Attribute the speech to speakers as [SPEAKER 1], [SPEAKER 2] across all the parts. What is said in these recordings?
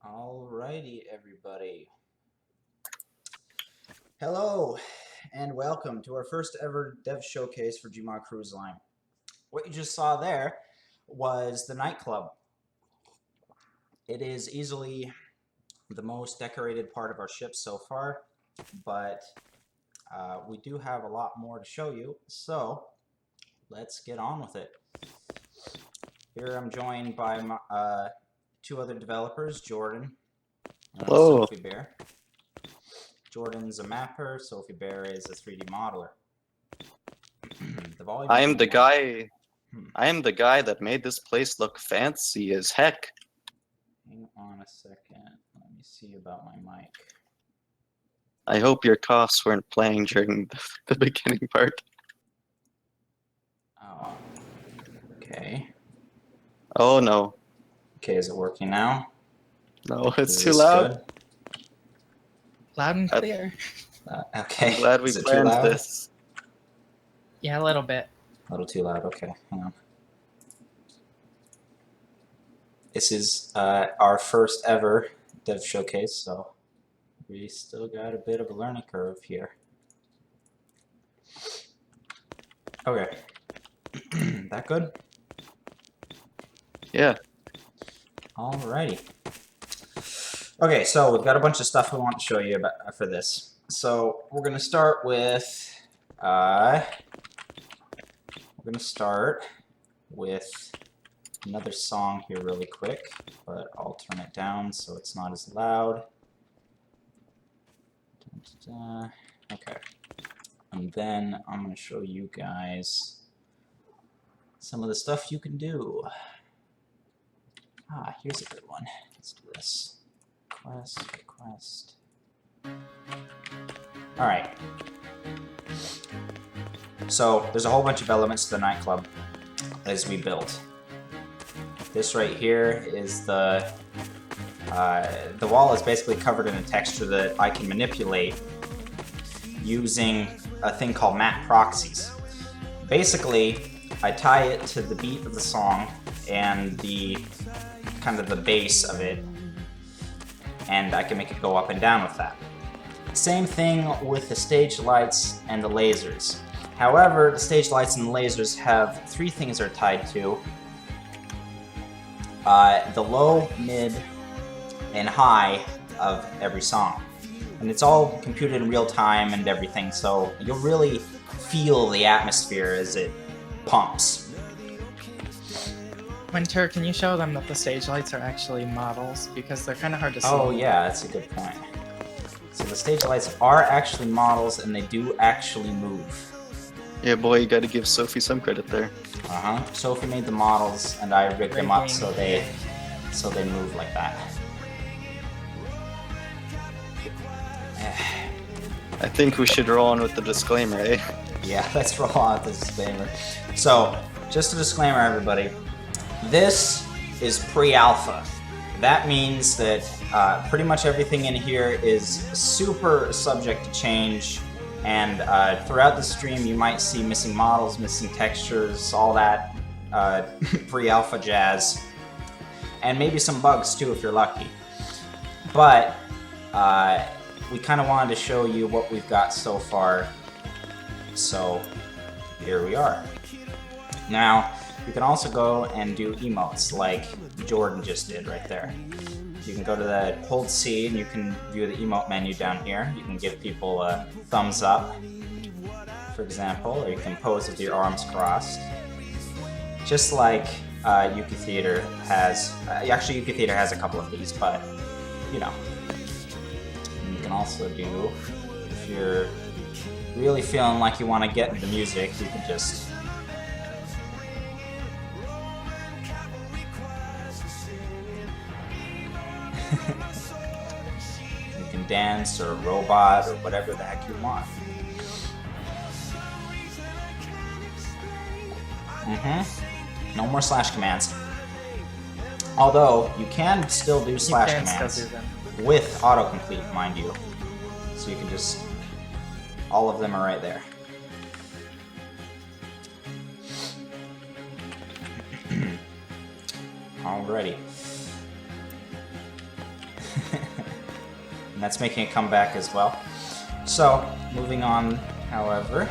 [SPEAKER 1] Alrighty, everybody. Hello, and welcome to our first ever dev showcase for GMod Cruise Line. What you just saw there was the nightclub. It is easily the most decorated part of our ship so far, but we do have a lot more to show you, so let's get on with it. Here I'm joined by my, two other developers, Jordan and
[SPEAKER 2] Hello.
[SPEAKER 1] Sophie Bear. Jordan's a mapper, Sophie Bear is a 3D modeler.
[SPEAKER 2] I am the guy. I am the guy that made this place look fancy as heck.
[SPEAKER 1] Hang on a second. Let me see about my mic.
[SPEAKER 2] I hope your coughs weren't playing during the beginning part.
[SPEAKER 1] Oh. Okay.
[SPEAKER 2] Oh no.
[SPEAKER 1] Okay, is it working now?
[SPEAKER 2] No, it's
[SPEAKER 1] Is
[SPEAKER 2] too
[SPEAKER 1] this
[SPEAKER 2] loud.
[SPEAKER 1] good?
[SPEAKER 3] Loud and clear.
[SPEAKER 1] Okay.
[SPEAKER 2] I'm glad we
[SPEAKER 1] Is it too
[SPEAKER 2] planned
[SPEAKER 1] loud?
[SPEAKER 2] this.
[SPEAKER 3] Yeah, a little bit.
[SPEAKER 1] A little too loud. Okay, hang on. This is our first ever dev showcase, so we still got a bit of a learning curve here. Okay. That good?
[SPEAKER 2] Yeah.
[SPEAKER 1] Alrighty. Okay, so we've got a bunch of stuff we want to show you about for this. So we're gonna start with another song here really quick, but I'll turn it down so it's not as loud. Okay, and then I'm gonna show you guys some of the stuff you can do. Here's a good one. Let's do this. Request. Alright. So, there's a whole bunch of elements to the nightclub as we build. This right here is the wall is basically covered in a texture that I can manipulate using a thing called map proxies. Basically, I tie it to the beat of the song and the kind of the bass of it, and I can make it go up and down with that. Same thing with the stage lights and the lasers. However, the stage lights and the lasers have three things they're tied to. The low, mid, and high of every song. And it's all computed in real time and everything, so you'll really feel the atmosphere as it pumps.
[SPEAKER 3] Winter, can you show them that the stage lights are actually models? Because they're kind of hard to see.
[SPEAKER 1] Oh yeah, that's a good point. So the stage lights are actually models and they do actually move.
[SPEAKER 2] Yeah, boy, you gotta give Sophie some credit there.
[SPEAKER 1] Sophie made the models and I rigged them up so they move like that.
[SPEAKER 2] I think we should roll on with the disclaimer, eh?
[SPEAKER 1] Yeah, let's roll on with the disclaimer. So, just a disclaimer, everybody. This is pre-alpha. That means that pretty much everything in here is super subject to change, and throughout the stream you might see missing models, missing textures, all that pre-alpha jazz, and maybe some bugs too if you're lucky. But we kind of wanted to show you what we've got so far, so here we are. Now, you can also go and do emotes like Jordan just did right there. You can go to the hold C and you can view the emote menu down here. You can give people a thumbs up, for example, or you can pose with your arms crossed. Just like Yuki Theater has, actually Yuki Theater has a couple of these, but you know. And you can also do, if you're really feeling like you want to get into the music, you can just you can dance or robot or whatever the heck you want. No more slash commands. Although you can still do slash commands with autocomplete, mind you. So you can just, all of them are right there. Alrighty. And that's making it come back as well. So, moving on, however,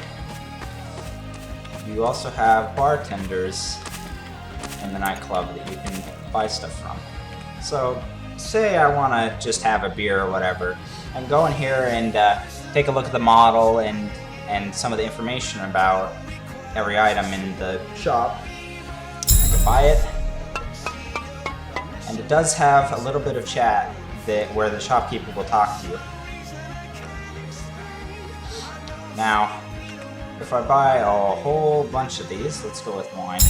[SPEAKER 1] you also have bartenders in the nightclub that you can buy stuff from. So, say I want to just have a beer or whatever, and go in here and take a look at the model and some of the information about every item in the shop. I can buy it, and it does have a little bit of chat where the shopkeeper will talk to you. Now, if I buy a whole bunch of these, let's go with wine.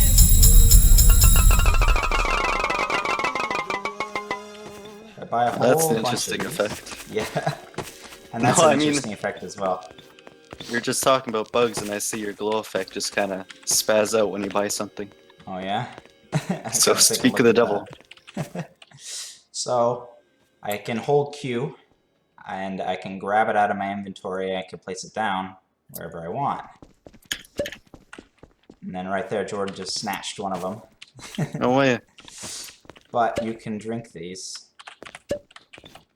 [SPEAKER 1] If I buy a whole
[SPEAKER 2] That's an
[SPEAKER 1] bunch
[SPEAKER 2] interesting
[SPEAKER 1] of these,
[SPEAKER 2] effect.
[SPEAKER 1] yeah, and that's
[SPEAKER 2] No,
[SPEAKER 1] an
[SPEAKER 2] I mean-
[SPEAKER 1] interesting effect as well.
[SPEAKER 2] You're just talking about bugs, and I see your glow effect just kind of spaz out when you buy something.
[SPEAKER 1] Oh yeah. I
[SPEAKER 2] So
[SPEAKER 1] gotta take a
[SPEAKER 2] speak
[SPEAKER 1] look
[SPEAKER 2] of the
[SPEAKER 1] at
[SPEAKER 2] devil.
[SPEAKER 1] that. So I can hold Q, and I can grab it out of my inventory. I can place it down wherever I want. And then right there, Jordan just snatched one of them.
[SPEAKER 2] No way.
[SPEAKER 1] But you can drink these,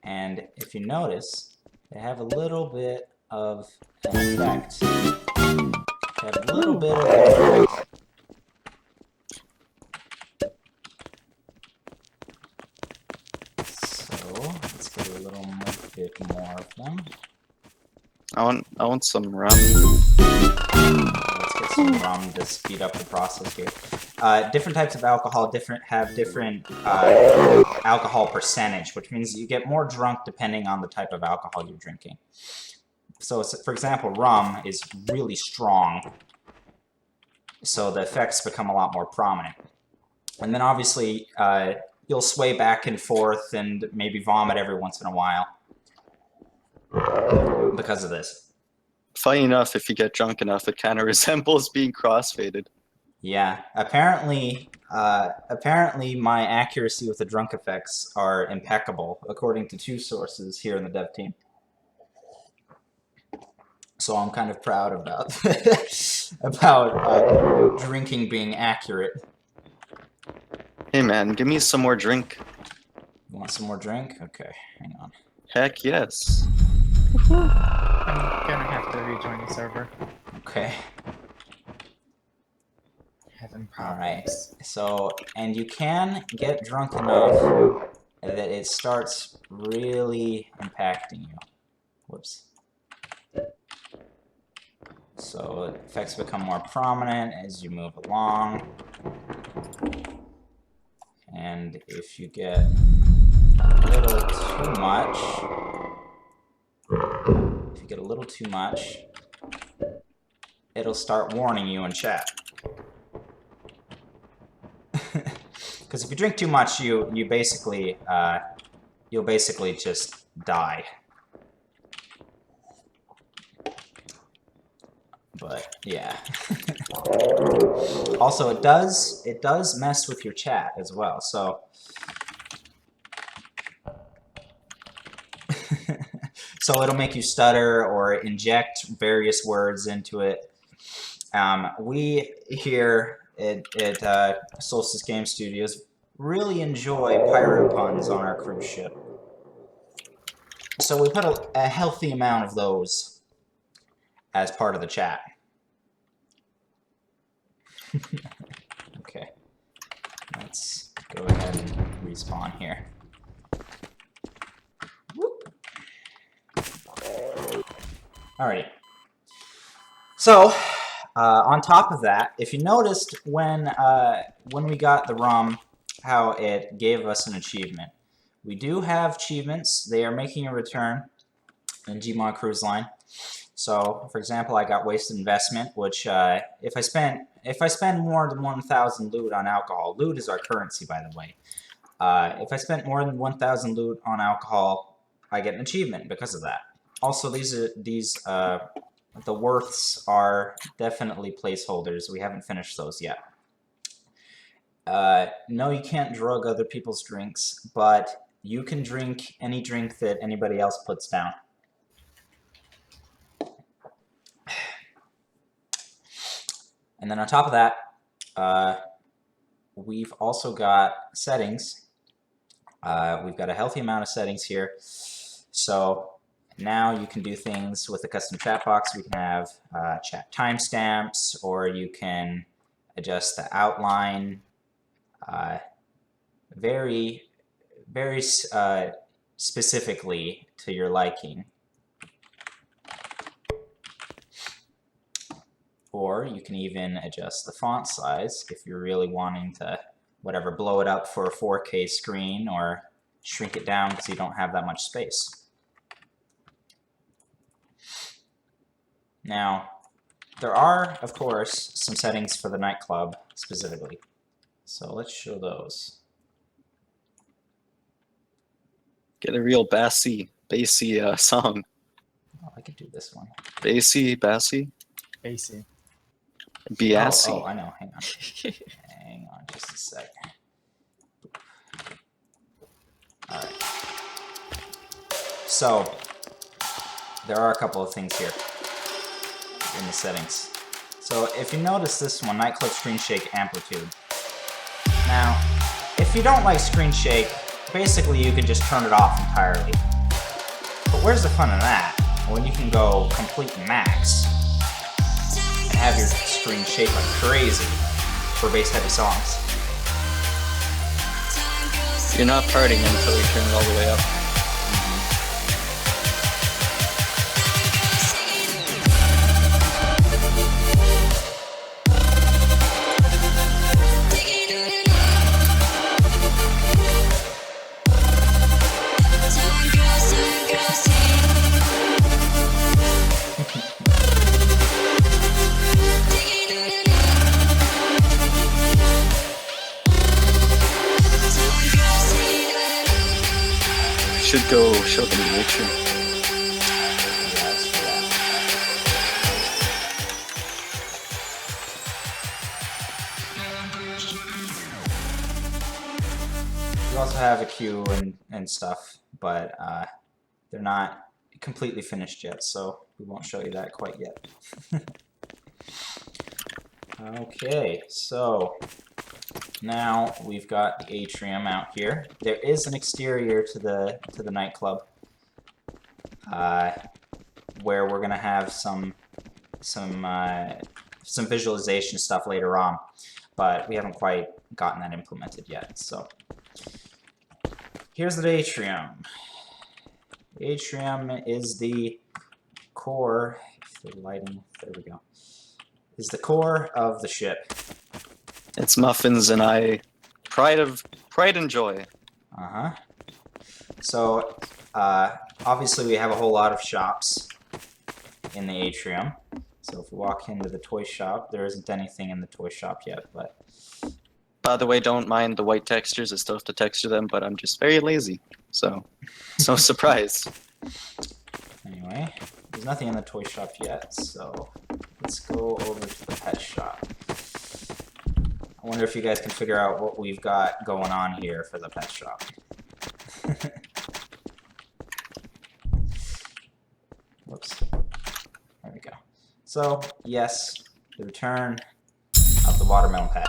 [SPEAKER 1] and if you notice, they have a little bit of an effect. They have a little bit of an effect. So let's get a little bit more of them.
[SPEAKER 2] I want some rum.
[SPEAKER 1] Let's get some rum to speed up the process here. Different types of alcohol have different alcohol percentage, which means you get more drunk depending on the type of alcohol you're drinking. So, for example, rum is really strong, so the effects become a lot more prominent. And then obviously, you'll sway back and forth and maybe vomit every once in a while because of this.
[SPEAKER 2] Funny enough, if you get drunk enough, it kind of resembles being crossfaded.
[SPEAKER 1] Yeah, apparently my accuracy with the drunk effects are impeccable, according to 2 sources here in the dev team. So I'm kind of proud about about drinking being accurate.
[SPEAKER 2] Hey man, give me some more drink.
[SPEAKER 1] You want some more drink? Okay, hang on.
[SPEAKER 2] Heck yes.
[SPEAKER 3] I'm gonna have to rejoin the server.
[SPEAKER 1] Okay.
[SPEAKER 3] Having
[SPEAKER 1] Alright,
[SPEAKER 3] problems.
[SPEAKER 1] so, and you can get drunk enough that it starts really impacting you. Whoops. So effects become more prominent as you move along. And if you get a little too much, it'll start warning you in chat. Because if you drink too much, you'll basically just die. But yeah. Also, it does mess with your chat as well. So so it'll make you stutter or inject various words into it. We here at Solstice Game Studios really enjoy pirate puns on our cruise ship. So we put a healthy amount of those as part of the chat. Okay, let's go ahead and respawn here. Whoop. Alrighty. So, on top of that, if you noticed when we got the ROM, how it gave us an achievement. We do have achievements. They are making a return in GMod Cruise Line. So, for example, I got wasted investment, which if I spend more than 1,000 loot on alcohol, loot is our currency, by the way. If I spent more than 1,000 loot on alcohol, I get an achievement because of that. Also, the worths are definitely placeholders. We haven't finished those yet. No, you can't drug other people's drinks, but you can drink any drink that anybody else puts down. And then on top of that, we've also got settings We've got a healthy amount of settings here. So now you can do things with the custom chat box. We can have chat timestamps, or you can adjust the outline very specifically to your liking. Or you can even adjust the font size if you're really wanting to, whatever, blow it up for a 4K screen, or shrink it down because you don't have that much space. Now, there are, of course, some settings for the nightclub specifically. So let's show those.
[SPEAKER 2] Get a real bassy song.
[SPEAKER 1] Oh, I could do this one.
[SPEAKER 2] Bassy.
[SPEAKER 3] AC.
[SPEAKER 2] Biassi.
[SPEAKER 1] Oh, I know. Hang on. Hang on just a sec. All right. So, there are a couple of things here in the settings. So, if you notice this one, nightclub screen shake amplitude. Now, if you don't like screen shake, basically you can just turn it off entirely. But where's the fun in that? When you can go complete max and have your screen shake like crazy for bass heavy songs.
[SPEAKER 2] You're not partying until you turn it all the way up. Should go show them nature.
[SPEAKER 1] You also have a queue and stuff, but they're not completely finished yet, so we won't show you that quite yet. Okay, so now we've got the atrium out here. There is an exterior to the nightclub, where we're gonna have some visualization stuff later on, but we haven't quite gotten that implemented yet. So here's the atrium. The atrium is the core. The lighting. There we go. Is the core of the ship.
[SPEAKER 2] It's muffins and I pride and joy.
[SPEAKER 1] Uh-huh. So, obviously we have a whole lot of shops in the atrium. So if we walk into the toy shop, there isn't anything in the toy shop yet, but...
[SPEAKER 2] By the way, don't mind the white textures. I still have to texture them, but I'm just very lazy. So, no surprise.
[SPEAKER 1] Anyway, there's nothing in the toy shop yet, so let's go over to the pet shop. I wonder if you guys can figure out what we've got going on here for the pet shop. Whoops. There we go. So, yes, the return of the watermelon pet.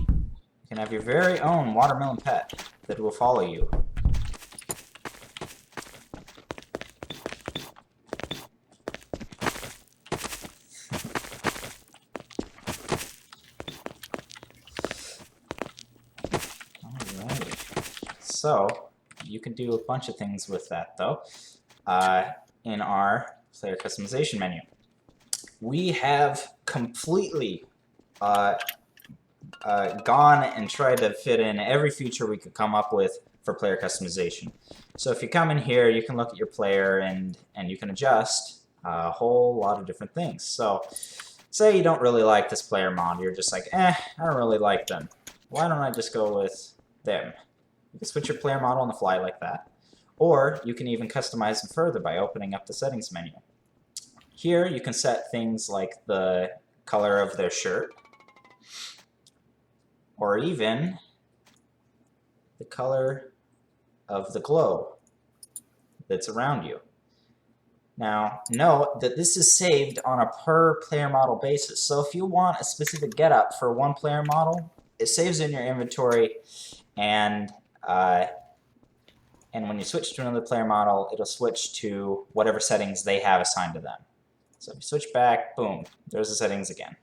[SPEAKER 1] You can have your very own watermelon pet that will follow you. So, you can do a bunch of things with that, though, in our player customization menu. We have completely gone and tried to fit in every feature we could come up with for player customization. So if you come in here, you can look at your player and you can adjust a whole lot of different things. So, say you don't really like this player mod, you're just like, I don't really like them. Why don't I just go with them? You can switch your player model on the fly like that. Or you can even customize them further by opening up the settings menu. Here you can set things like the color of their shirt, or even the color of the glow that's around you. Now, note that this is saved on a per player model basis. So if you want a specific getup for one player model, it saves in your inventory, and and when you switch to another player model, it'll switch to whatever settings they have assigned to them. So if you switch back, boom, there's the settings again.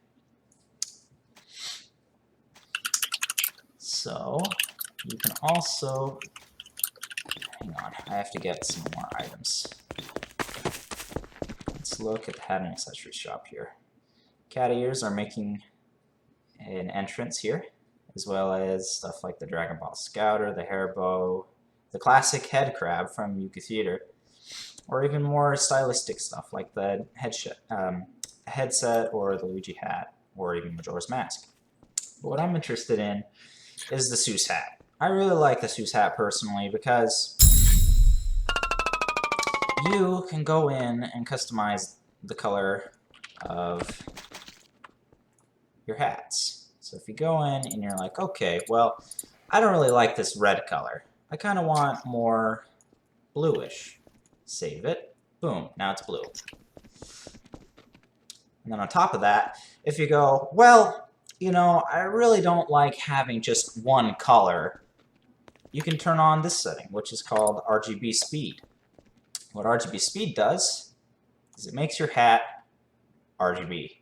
[SPEAKER 1] So you can also, hang on, I have to get some more items. Let's look at the hat and accessory shop here. Cat ears are making an entrance here, as well as stuff like the Dragon Ball Scouter, the hair bow, the classic head crab from Yuka Theater, or even more stylistic stuff like the headset or the Luigi hat, or even Majora's Mask. But what I'm interested in is the Seuss hat. I really like the Seuss hat personally because you can go in and customize the color of your hats. So if you go in and you're like, okay, well, I don't really like this red color. I kind of want more bluish. Save it. Boom, now it's blue. And then on top of that, if you go, well, you know, I really don't like having just one color, you can turn on this setting, which is called RGB Speed. What RGB Speed does is it makes your hat RGB.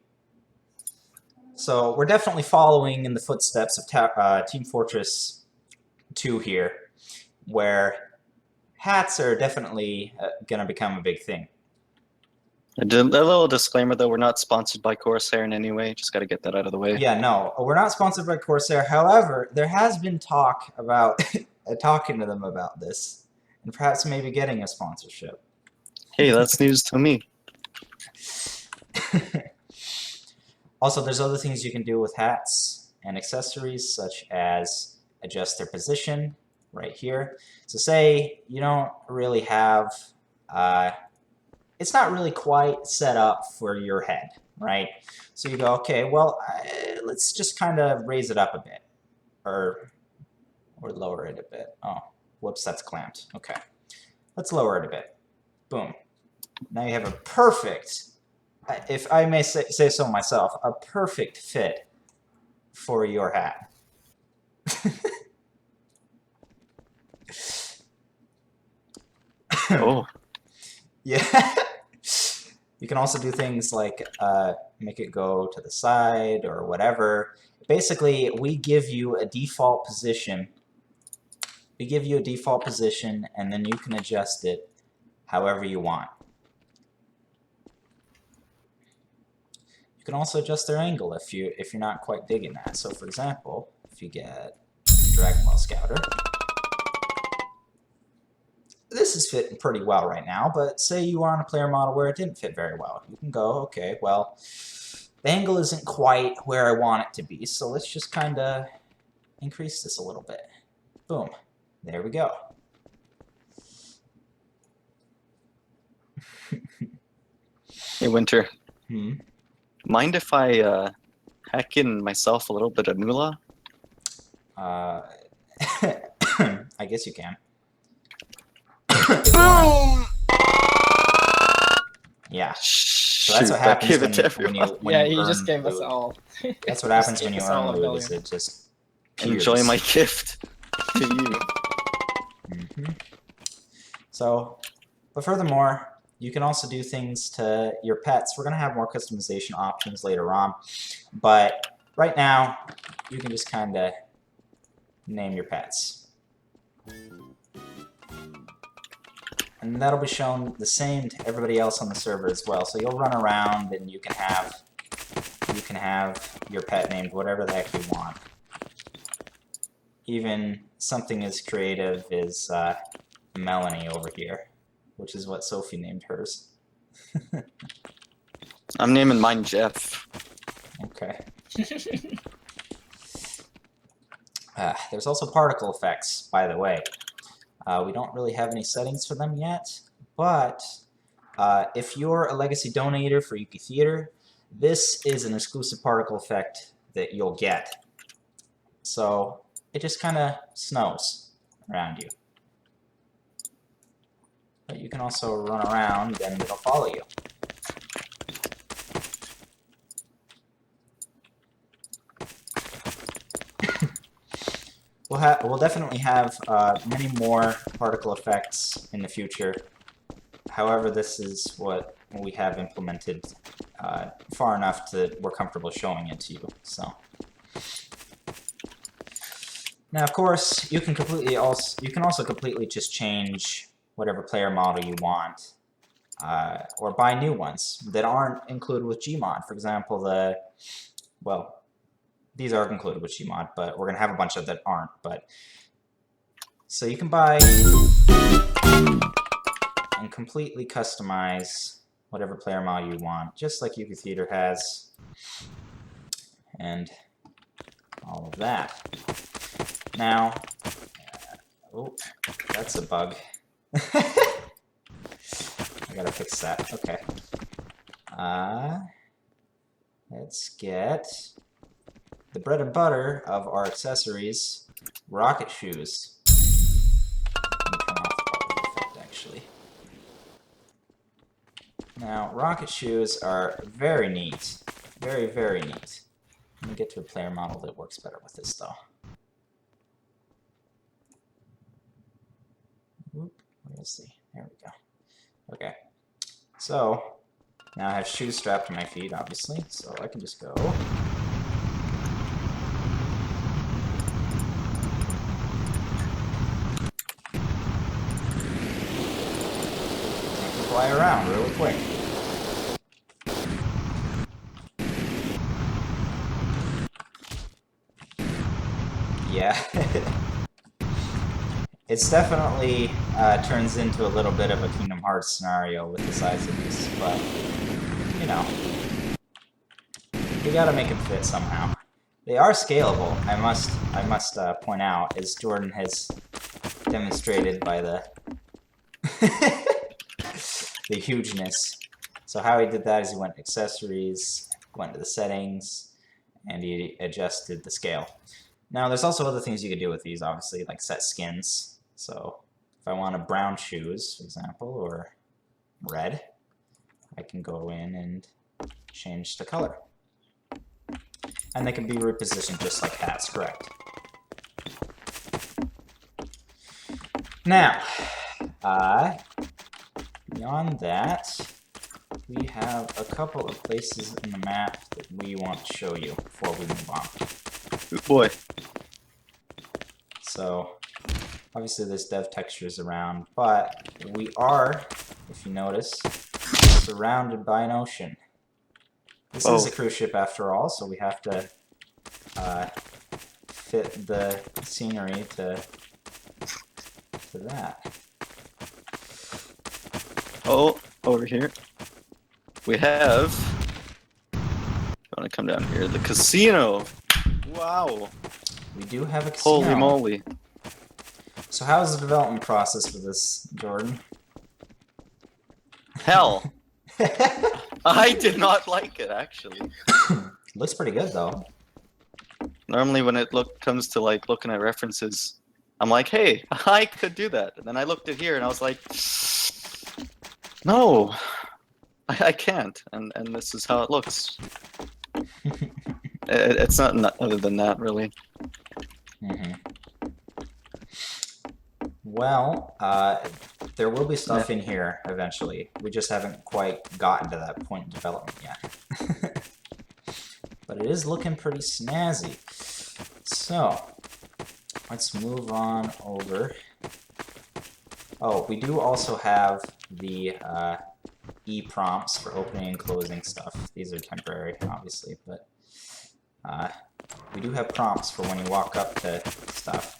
[SPEAKER 1] So we're definitely following in the footsteps of Team Fortress 2 here, where hats are definitely going to become a big thing.
[SPEAKER 2] A little disclaimer though, we're not sponsored by Corsair in any way, just got to get that out of the way.
[SPEAKER 1] Yeah, no, we're not sponsored by Corsair. However, there has been talk about talking to them about this, and perhaps maybe getting a sponsorship.
[SPEAKER 2] Hey, that's news to me.
[SPEAKER 1] Also, there's other things you can do with hats and accessories, such as adjust their position right here. So say you don't really have, it's not really quite set up for your head, right? So you go, okay, well, let's just kind of raise it up a bit, or lower it a bit. Oh, whoops, that's clamped. Okay, let's lower it a bit. Boom. Now you have a perfect, if I may say so myself, a perfect fit for your hat.
[SPEAKER 2] Oh.
[SPEAKER 1] Yeah. You can also do things like make it go to the side or whatever. Basically, we give you a default position. We give you a default position, and then you can adjust it however you want. You can also adjust their angle if you're not quite digging that. So, for example, if you get Dragon Ball Scouter, this is fitting pretty well right now, but say you are on a player model where it didn't fit very well. You can go, okay, well, the angle isn't quite where I want it to be, so let's just kind of increase this a little bit. Boom. There we go.
[SPEAKER 2] Hey, Winter.
[SPEAKER 1] Hmm?
[SPEAKER 2] Mind if I hack in myself a little bit of moolah?
[SPEAKER 1] I guess you can. Yeah. So that's what happens when you
[SPEAKER 3] Yeah, you
[SPEAKER 1] earn
[SPEAKER 3] just gave us
[SPEAKER 1] loot.
[SPEAKER 3] all.
[SPEAKER 1] That's what happens when
[SPEAKER 3] gave
[SPEAKER 1] you
[SPEAKER 3] us all
[SPEAKER 1] earn
[SPEAKER 3] a
[SPEAKER 1] loot, is
[SPEAKER 3] billion.
[SPEAKER 1] it just peers.
[SPEAKER 2] Enjoy my gift to you.
[SPEAKER 1] Mm-hmm. So, but furthermore, you can also do things to your pets. We're going to have more customization options later on, but right now, you can just kind of name your pets. And that'll be shown the same to everybody else on the server as well. So you'll run around and you can have your pet named whatever the heck you want. Even something as creative as Melanie over here, which is what Sophie named hers.
[SPEAKER 2] I'm naming mine Jeff.
[SPEAKER 1] Okay. There's also particle effects, by the way. We don't really have any settings for them yet, but if you're a legacy donator for Yuki Theater, this is an exclusive particle effect that you'll get. So it just kind of snows around you. But you can also run around and it'll follow you. we'll definitely have many more particle effects in the future. However, this is what we have implemented far enough that we're comfortable showing it to you. So now, of course, you can also completely just change whatever player model you want, or buy new ones that aren't included with GMod. For example, these are included with GMod, but we're gonna have a bunch of that aren't. But so you can buy and completely customize whatever player model you want, just like Yuka Theater has, and all of that. Now, oh, that's a bug. I gotta fix that. Okay. Let's get the bread and butter of our accessories, rocket shoes. Let me turn off the bubble effect, actually. Now, rocket shoes are very neat. Very, very neat. Let me get to a player model that works better with this, though. Whoop, where is he? There we go. Okay. So, now I have shoes strapped to my feet, obviously, so I can just go. Fly around really quick. Yeah. It's definitely turns into a little bit of a Kingdom Hearts scenario with the size of this, but, you know, you gotta make them fit somehow. They are scalable, I must point out, as Jordan has demonstrated by the the hugeness. So how he did that is he went to accessories, went to the settings, and he adjusted the scale. Now there's also other things you could do with these, obviously, like set skins. So if I want a brown shoes, for example, or red, I can go in and change the color. And they can be repositioned just like hats, correct? Now, beyond that, we have a couple of places in the map that we want to show you before we move on.
[SPEAKER 2] Good boy.
[SPEAKER 1] So, obviously there's dev textures around, but we are, if you notice, surrounded by an ocean. This is a cruise ship after all, so we have to fit the scenery to that.
[SPEAKER 2] Oh, over here. We have... I want to come down here. The casino! Wow!
[SPEAKER 1] We do have a casino.
[SPEAKER 2] Holy moly.
[SPEAKER 1] So how's the development process for this, Jordan?
[SPEAKER 2] Hell! I did not like it, actually.
[SPEAKER 1] Looks pretty good, though.
[SPEAKER 2] Normally when it comes to like looking at references, I'm like, hey, I could do that. And then I looked at here and I was like, no, I can't. And this is how it looks. It's not other than that, really.
[SPEAKER 1] Mm-hmm. Well, there will be stuff in here eventually. We just haven't quite gotten to that point in development yet. But it is looking pretty snazzy. So, let's move on over. Oh, we do also have the E-prompts for opening and closing stuff. These are temporary, obviously, but we do have prompts for when you walk up to stuff.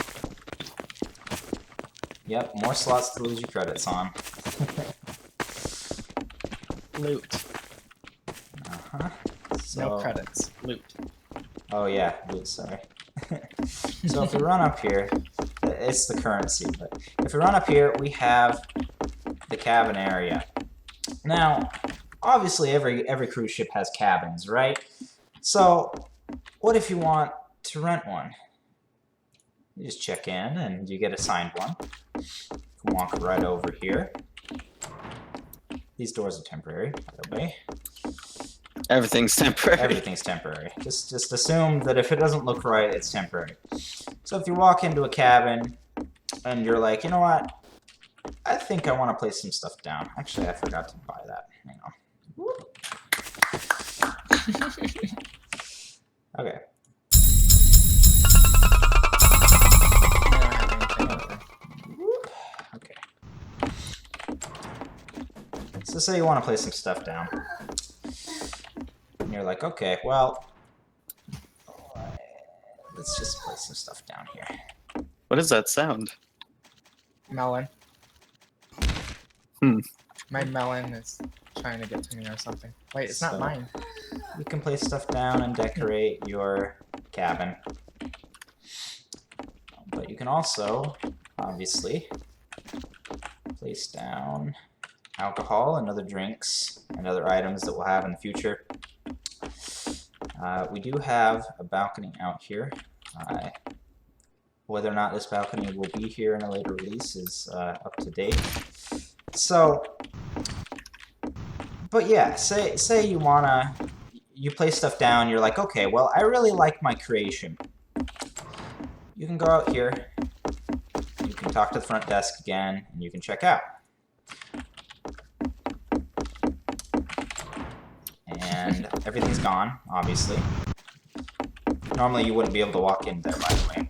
[SPEAKER 1] Yep, more slots to lose your credits on.
[SPEAKER 3] Loot.
[SPEAKER 1] Uh-huh. So,
[SPEAKER 3] No credits. Loot.
[SPEAKER 1] oh yeah, loot, sorry. So if we run up here, it's the currency, but if we run up here, we have the cabin area. Now, obviously every cruise ship has cabins, right? So, what if you want to rent one? You just check in and you get assigned one. You can walk right over here. These doors are temporary, by the way.
[SPEAKER 2] Everything's temporary.
[SPEAKER 1] Everything's temporary. Just assume that if it doesn't look right, it's temporary. So if you walk into a cabin and you're like, you know what? I think I want to place some stuff down. Actually, I forgot to buy that. Hang on. Okay. Okay. So say you want to place some stuff down. And you're like, okay, well, let's just place some stuff down here.
[SPEAKER 2] What is that sound?
[SPEAKER 3] Melon.
[SPEAKER 2] Hmm.
[SPEAKER 3] My melon is trying to get to me or something. Wait, it's not
[SPEAKER 1] So-
[SPEAKER 3] mine.
[SPEAKER 1] You can place stuff down and decorate your cabin. But you can also, obviously, place down alcohol and other drinks and other items that we'll have in the future. We do have a balcony out here. Whether or not this balcony will be here in a later release is up to date. So, but yeah, say you place stuff down, you're like, okay, well, I really like my creation. You can go out here, you can talk to the front desk again, and you can check out. And everything's gone, obviously. Normally you wouldn't be able to walk in there, by the way,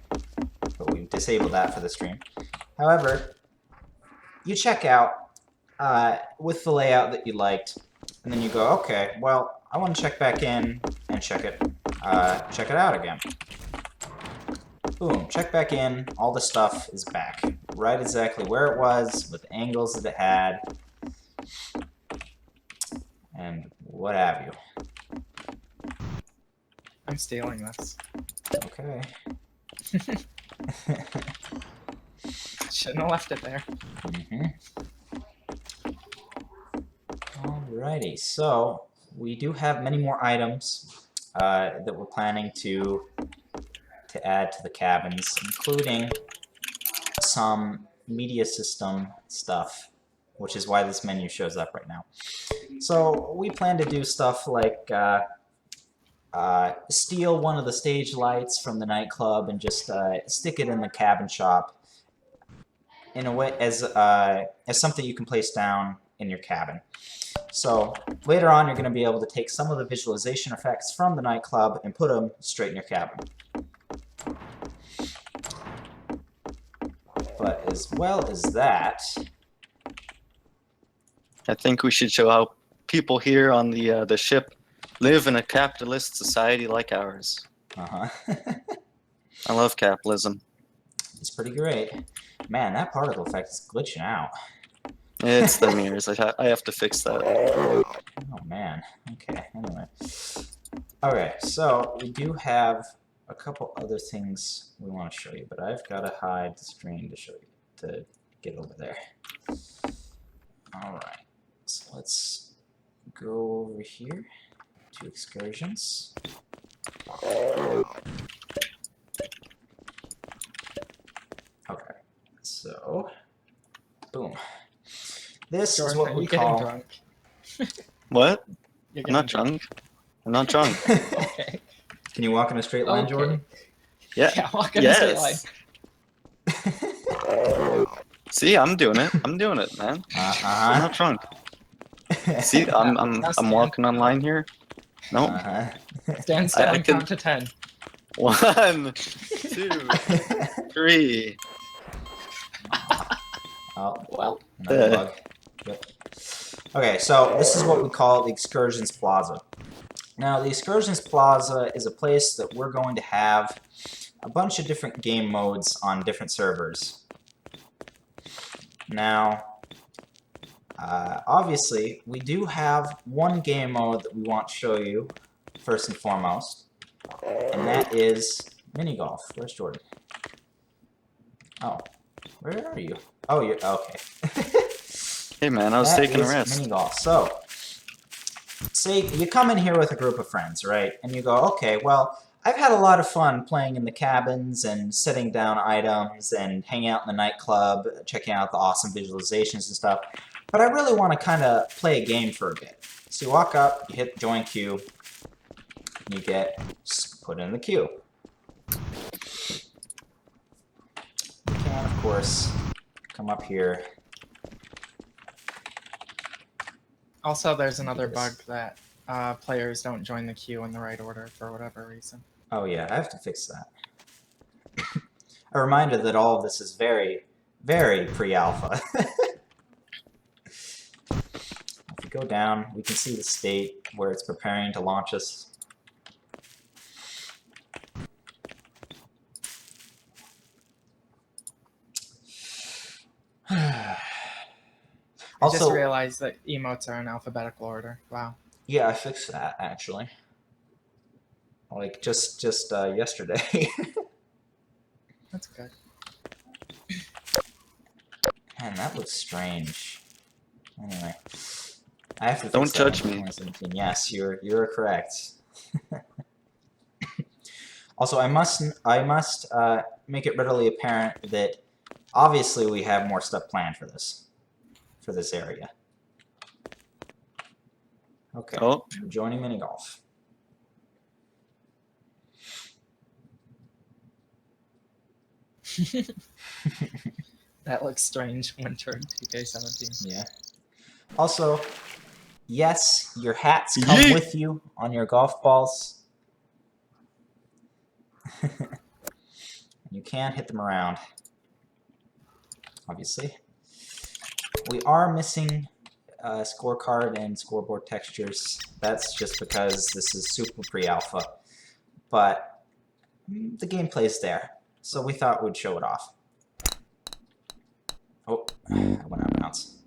[SPEAKER 1] but we've disabled that for the stream. However, you check out with the layout that you liked, and then you go, okay, well, I want to check back in and check it out again. Boom, check back in, all the stuff is back. Right exactly where it was, with the angles that it had, and what have you.
[SPEAKER 3] I'm stealing this.
[SPEAKER 1] Okay.
[SPEAKER 3] Shouldn't have left it there.
[SPEAKER 1] Alrighty, so we do have many more items that we're planning to add to the cabins, including some media system stuff, which is why this menu shows up right now. So we plan to do stuff like steal one of the stage lights from the nightclub and just stick it in the cabin shop in a way as something you can place down in your cabin. So later on, you're going to be able to take some of the visualization effects from the nightclub and put them straight in your cabin. But as well as that,
[SPEAKER 2] I think we should show how people here on the ship live in a capitalist society like ours.
[SPEAKER 1] I
[SPEAKER 2] love capitalism.
[SPEAKER 1] It's pretty great. Man, that particle effect is glitching out.
[SPEAKER 2] It's the mirrors. I have to fix that.
[SPEAKER 1] Oh man. Okay. Anyway. Okay. So we do have a couple other things we want to show you, but I've got to hide the screen to show you to get over there. All right. So let's go over here to excursions. Okay. So, boom. This is what
[SPEAKER 3] Are
[SPEAKER 1] we
[SPEAKER 3] you getting
[SPEAKER 1] call.
[SPEAKER 3] drunk?
[SPEAKER 2] What?
[SPEAKER 3] You're
[SPEAKER 2] I'm not drunk. I'm not drunk.
[SPEAKER 3] Okay.
[SPEAKER 1] Can you walk in a straight line,
[SPEAKER 3] Okay.
[SPEAKER 1] Jordan?
[SPEAKER 2] Yeah.
[SPEAKER 3] Yeah, walk in a straight line.
[SPEAKER 2] See, I'm doing it. I'm doing it, man. I'm not drunk. See, I'm walking online here. Nope.
[SPEAKER 3] Stand still
[SPEAKER 2] I
[SPEAKER 3] and
[SPEAKER 2] can-
[SPEAKER 3] count to 10.
[SPEAKER 2] 1, 2, 3.
[SPEAKER 1] Oh,
[SPEAKER 3] Well,
[SPEAKER 1] another bug. Yep. Okay, so this is what we call the Excursions Plaza. Now, the Excursions Plaza is a place that we're going to have a bunch of different game modes on different servers. Now, obviously, we do have one game mode that we want to show you, first and foremost, and that is mini golf. Where's Jordan? Oh, where are you? Oh, you're okay.
[SPEAKER 2] Hey, man, I was taking a rest.
[SPEAKER 1] Mini golf. So, say you come in here with a group of friends, right? And you go, okay, well, I've had a lot of fun playing in the cabins and setting down items and hanging out in the nightclub, checking out the awesome visualizations and stuff. But I really want to kind of play a game for a bit. So you walk up, you hit join queue, and you get put in the queue. And of course, come up here.
[SPEAKER 3] Also, there's another bug that players don't join the queue in the right order for whatever reason.
[SPEAKER 1] Oh yeah, I have to fix that. A reminder that all of this is very, very pre-alpha. If we go down, we can see the state where it's preparing to launch us.
[SPEAKER 3] I
[SPEAKER 1] Also,
[SPEAKER 3] just realized that emotes are in alphabetical order. Wow.
[SPEAKER 1] yeah, I fixed that actually. Like just yesterday.
[SPEAKER 3] That's good.
[SPEAKER 1] Man, that looks strange. Anyway, I have to.
[SPEAKER 2] Don't
[SPEAKER 1] fix that
[SPEAKER 2] judge
[SPEAKER 1] in
[SPEAKER 2] me.
[SPEAKER 1] 2017. Yes, you're correct. Also, I must make it readily apparent that obviously we have more stuff planned for this area. Okay.
[SPEAKER 2] Oh.
[SPEAKER 1] We're joining mini golf.
[SPEAKER 3] That looks strange. Winter 2K17.
[SPEAKER 1] Yeah. Also, yes, your hats come with you on your golf balls. You can hit them around. Obviously. We are missing scorecard and scoreboard textures. That's just because this is super pre-alpha. But the gameplay's there, so we thought we'd show it off. Oh, I went out of bounds.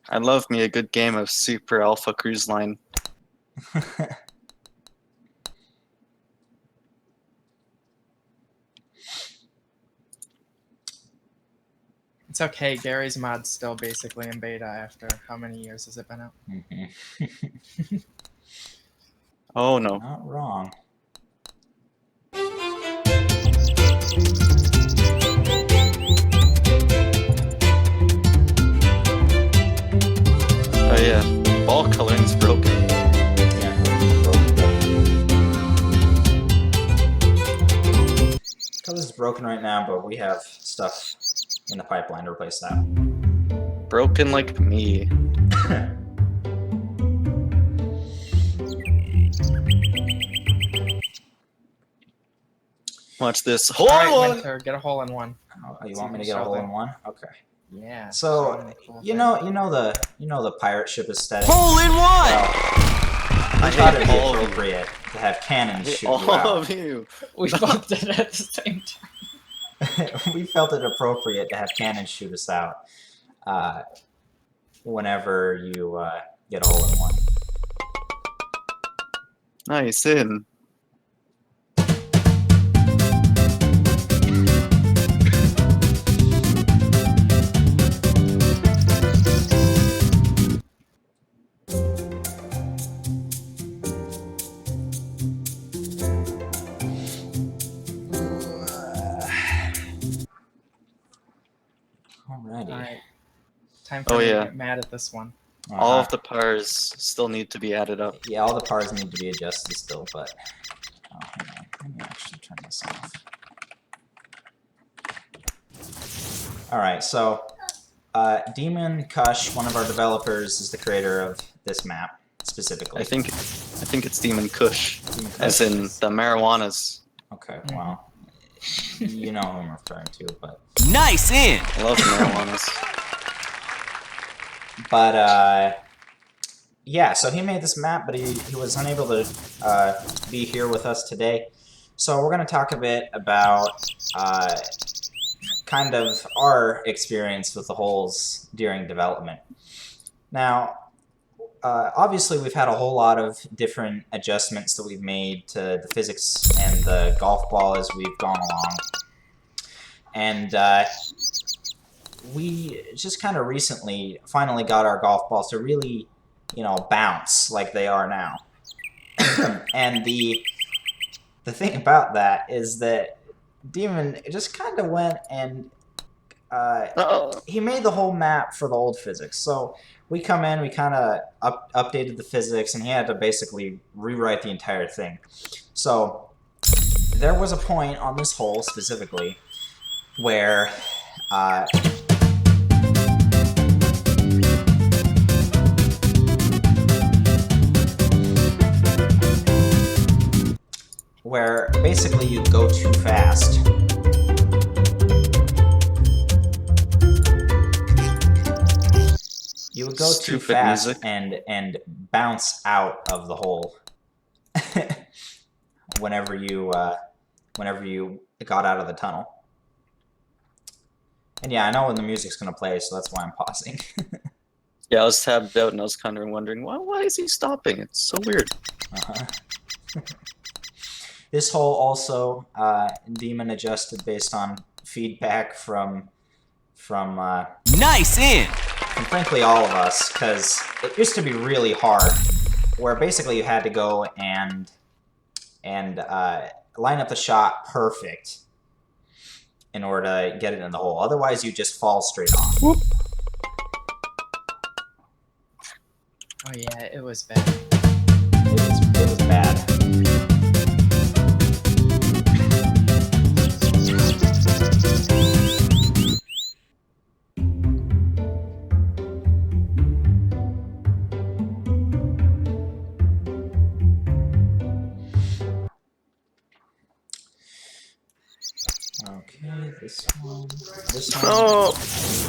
[SPEAKER 2] I love me a good game of Super Alpha Cruise Line.
[SPEAKER 3] It's okay, Gary's mod's still basically in beta after how many years has it been out?
[SPEAKER 2] Oh no.
[SPEAKER 1] Not wrong.
[SPEAKER 2] Oh yeah. Ball coloring's broken.
[SPEAKER 1] Yeah. Color's broken right now, but we have stuff in the pipeline to replace that.
[SPEAKER 2] Broken like me. Watch this. Hole in
[SPEAKER 3] Alright,
[SPEAKER 2] one!
[SPEAKER 3] Winter, get a hole in one.
[SPEAKER 1] Oh, you want me to get a hole in one? Okay.
[SPEAKER 3] Yeah.
[SPEAKER 1] So
[SPEAKER 3] show 'em the cool
[SPEAKER 1] you
[SPEAKER 3] thing.
[SPEAKER 1] know the pirate ship aesthetic.
[SPEAKER 4] Hole in one!
[SPEAKER 1] Well, I thought it'd be
[SPEAKER 2] all of you.
[SPEAKER 1] appropriate to have cannons shoot you
[SPEAKER 2] All
[SPEAKER 1] out.
[SPEAKER 2] of you.
[SPEAKER 3] We both did it at the same time.
[SPEAKER 1] We felt it appropriate to have cannons shoot us out whenever you get a hole in one.
[SPEAKER 2] Nice in.
[SPEAKER 1] Alrighty.
[SPEAKER 3] Alright. Time for
[SPEAKER 2] Oh,
[SPEAKER 3] me
[SPEAKER 2] yeah.
[SPEAKER 3] to get mad at this one.
[SPEAKER 2] All of the pars still need to be added up.
[SPEAKER 1] Yeah, all the pars need to be adjusted still, but hang on. Let me actually turn this off. Alright, so Demon Kush, one of our developers, is the creator of this map specifically.
[SPEAKER 2] I think it's Demon Kush,
[SPEAKER 1] Demon Kush.
[SPEAKER 2] as in the marijuanas.
[SPEAKER 1] Okay, well, you know who I'm referring to, but
[SPEAKER 4] Nice in!
[SPEAKER 2] I love marijuanas.
[SPEAKER 1] But, yeah, so he made this map, but he was unable to be here with us today. So we're going to talk a bit about kind of our experience with the holes during development. Now, obviously we've had a whole lot of different adjustments that we've made to the physics and the golf ball as we've gone along. And we just kind of recently finally got our golf balls to really, bounce like they are now. And the thing about that is that Demon just kind of went and he made the whole map for the old physics. So we come in, we kind of updated the physics, and he had to basically rewrite the entire thing. So there was a point on this hole specifically where where basically you go too fast. You would go too
[SPEAKER 2] Stupid
[SPEAKER 1] fast
[SPEAKER 2] music.
[SPEAKER 1] and bounce out of the hole whenever you got out of the tunnel. And yeah, I know when the music's gonna play, so that's why I'm pausing.
[SPEAKER 2] Yeah, I was tabbed out and I was kind of wondering, why is he stopping? It's so weird.
[SPEAKER 1] This hole also Demon adjusted based on feedback from
[SPEAKER 4] Nice in!
[SPEAKER 1] from frankly all of us, because it used to be really hard, where basically you had to go and line up the shot perfect in order to get it in the hole. Otherwise, you just fall straight off.
[SPEAKER 2] Whoop.
[SPEAKER 3] Oh yeah, it was bad.
[SPEAKER 1] It was bad. Okay, this one.
[SPEAKER 2] Oh,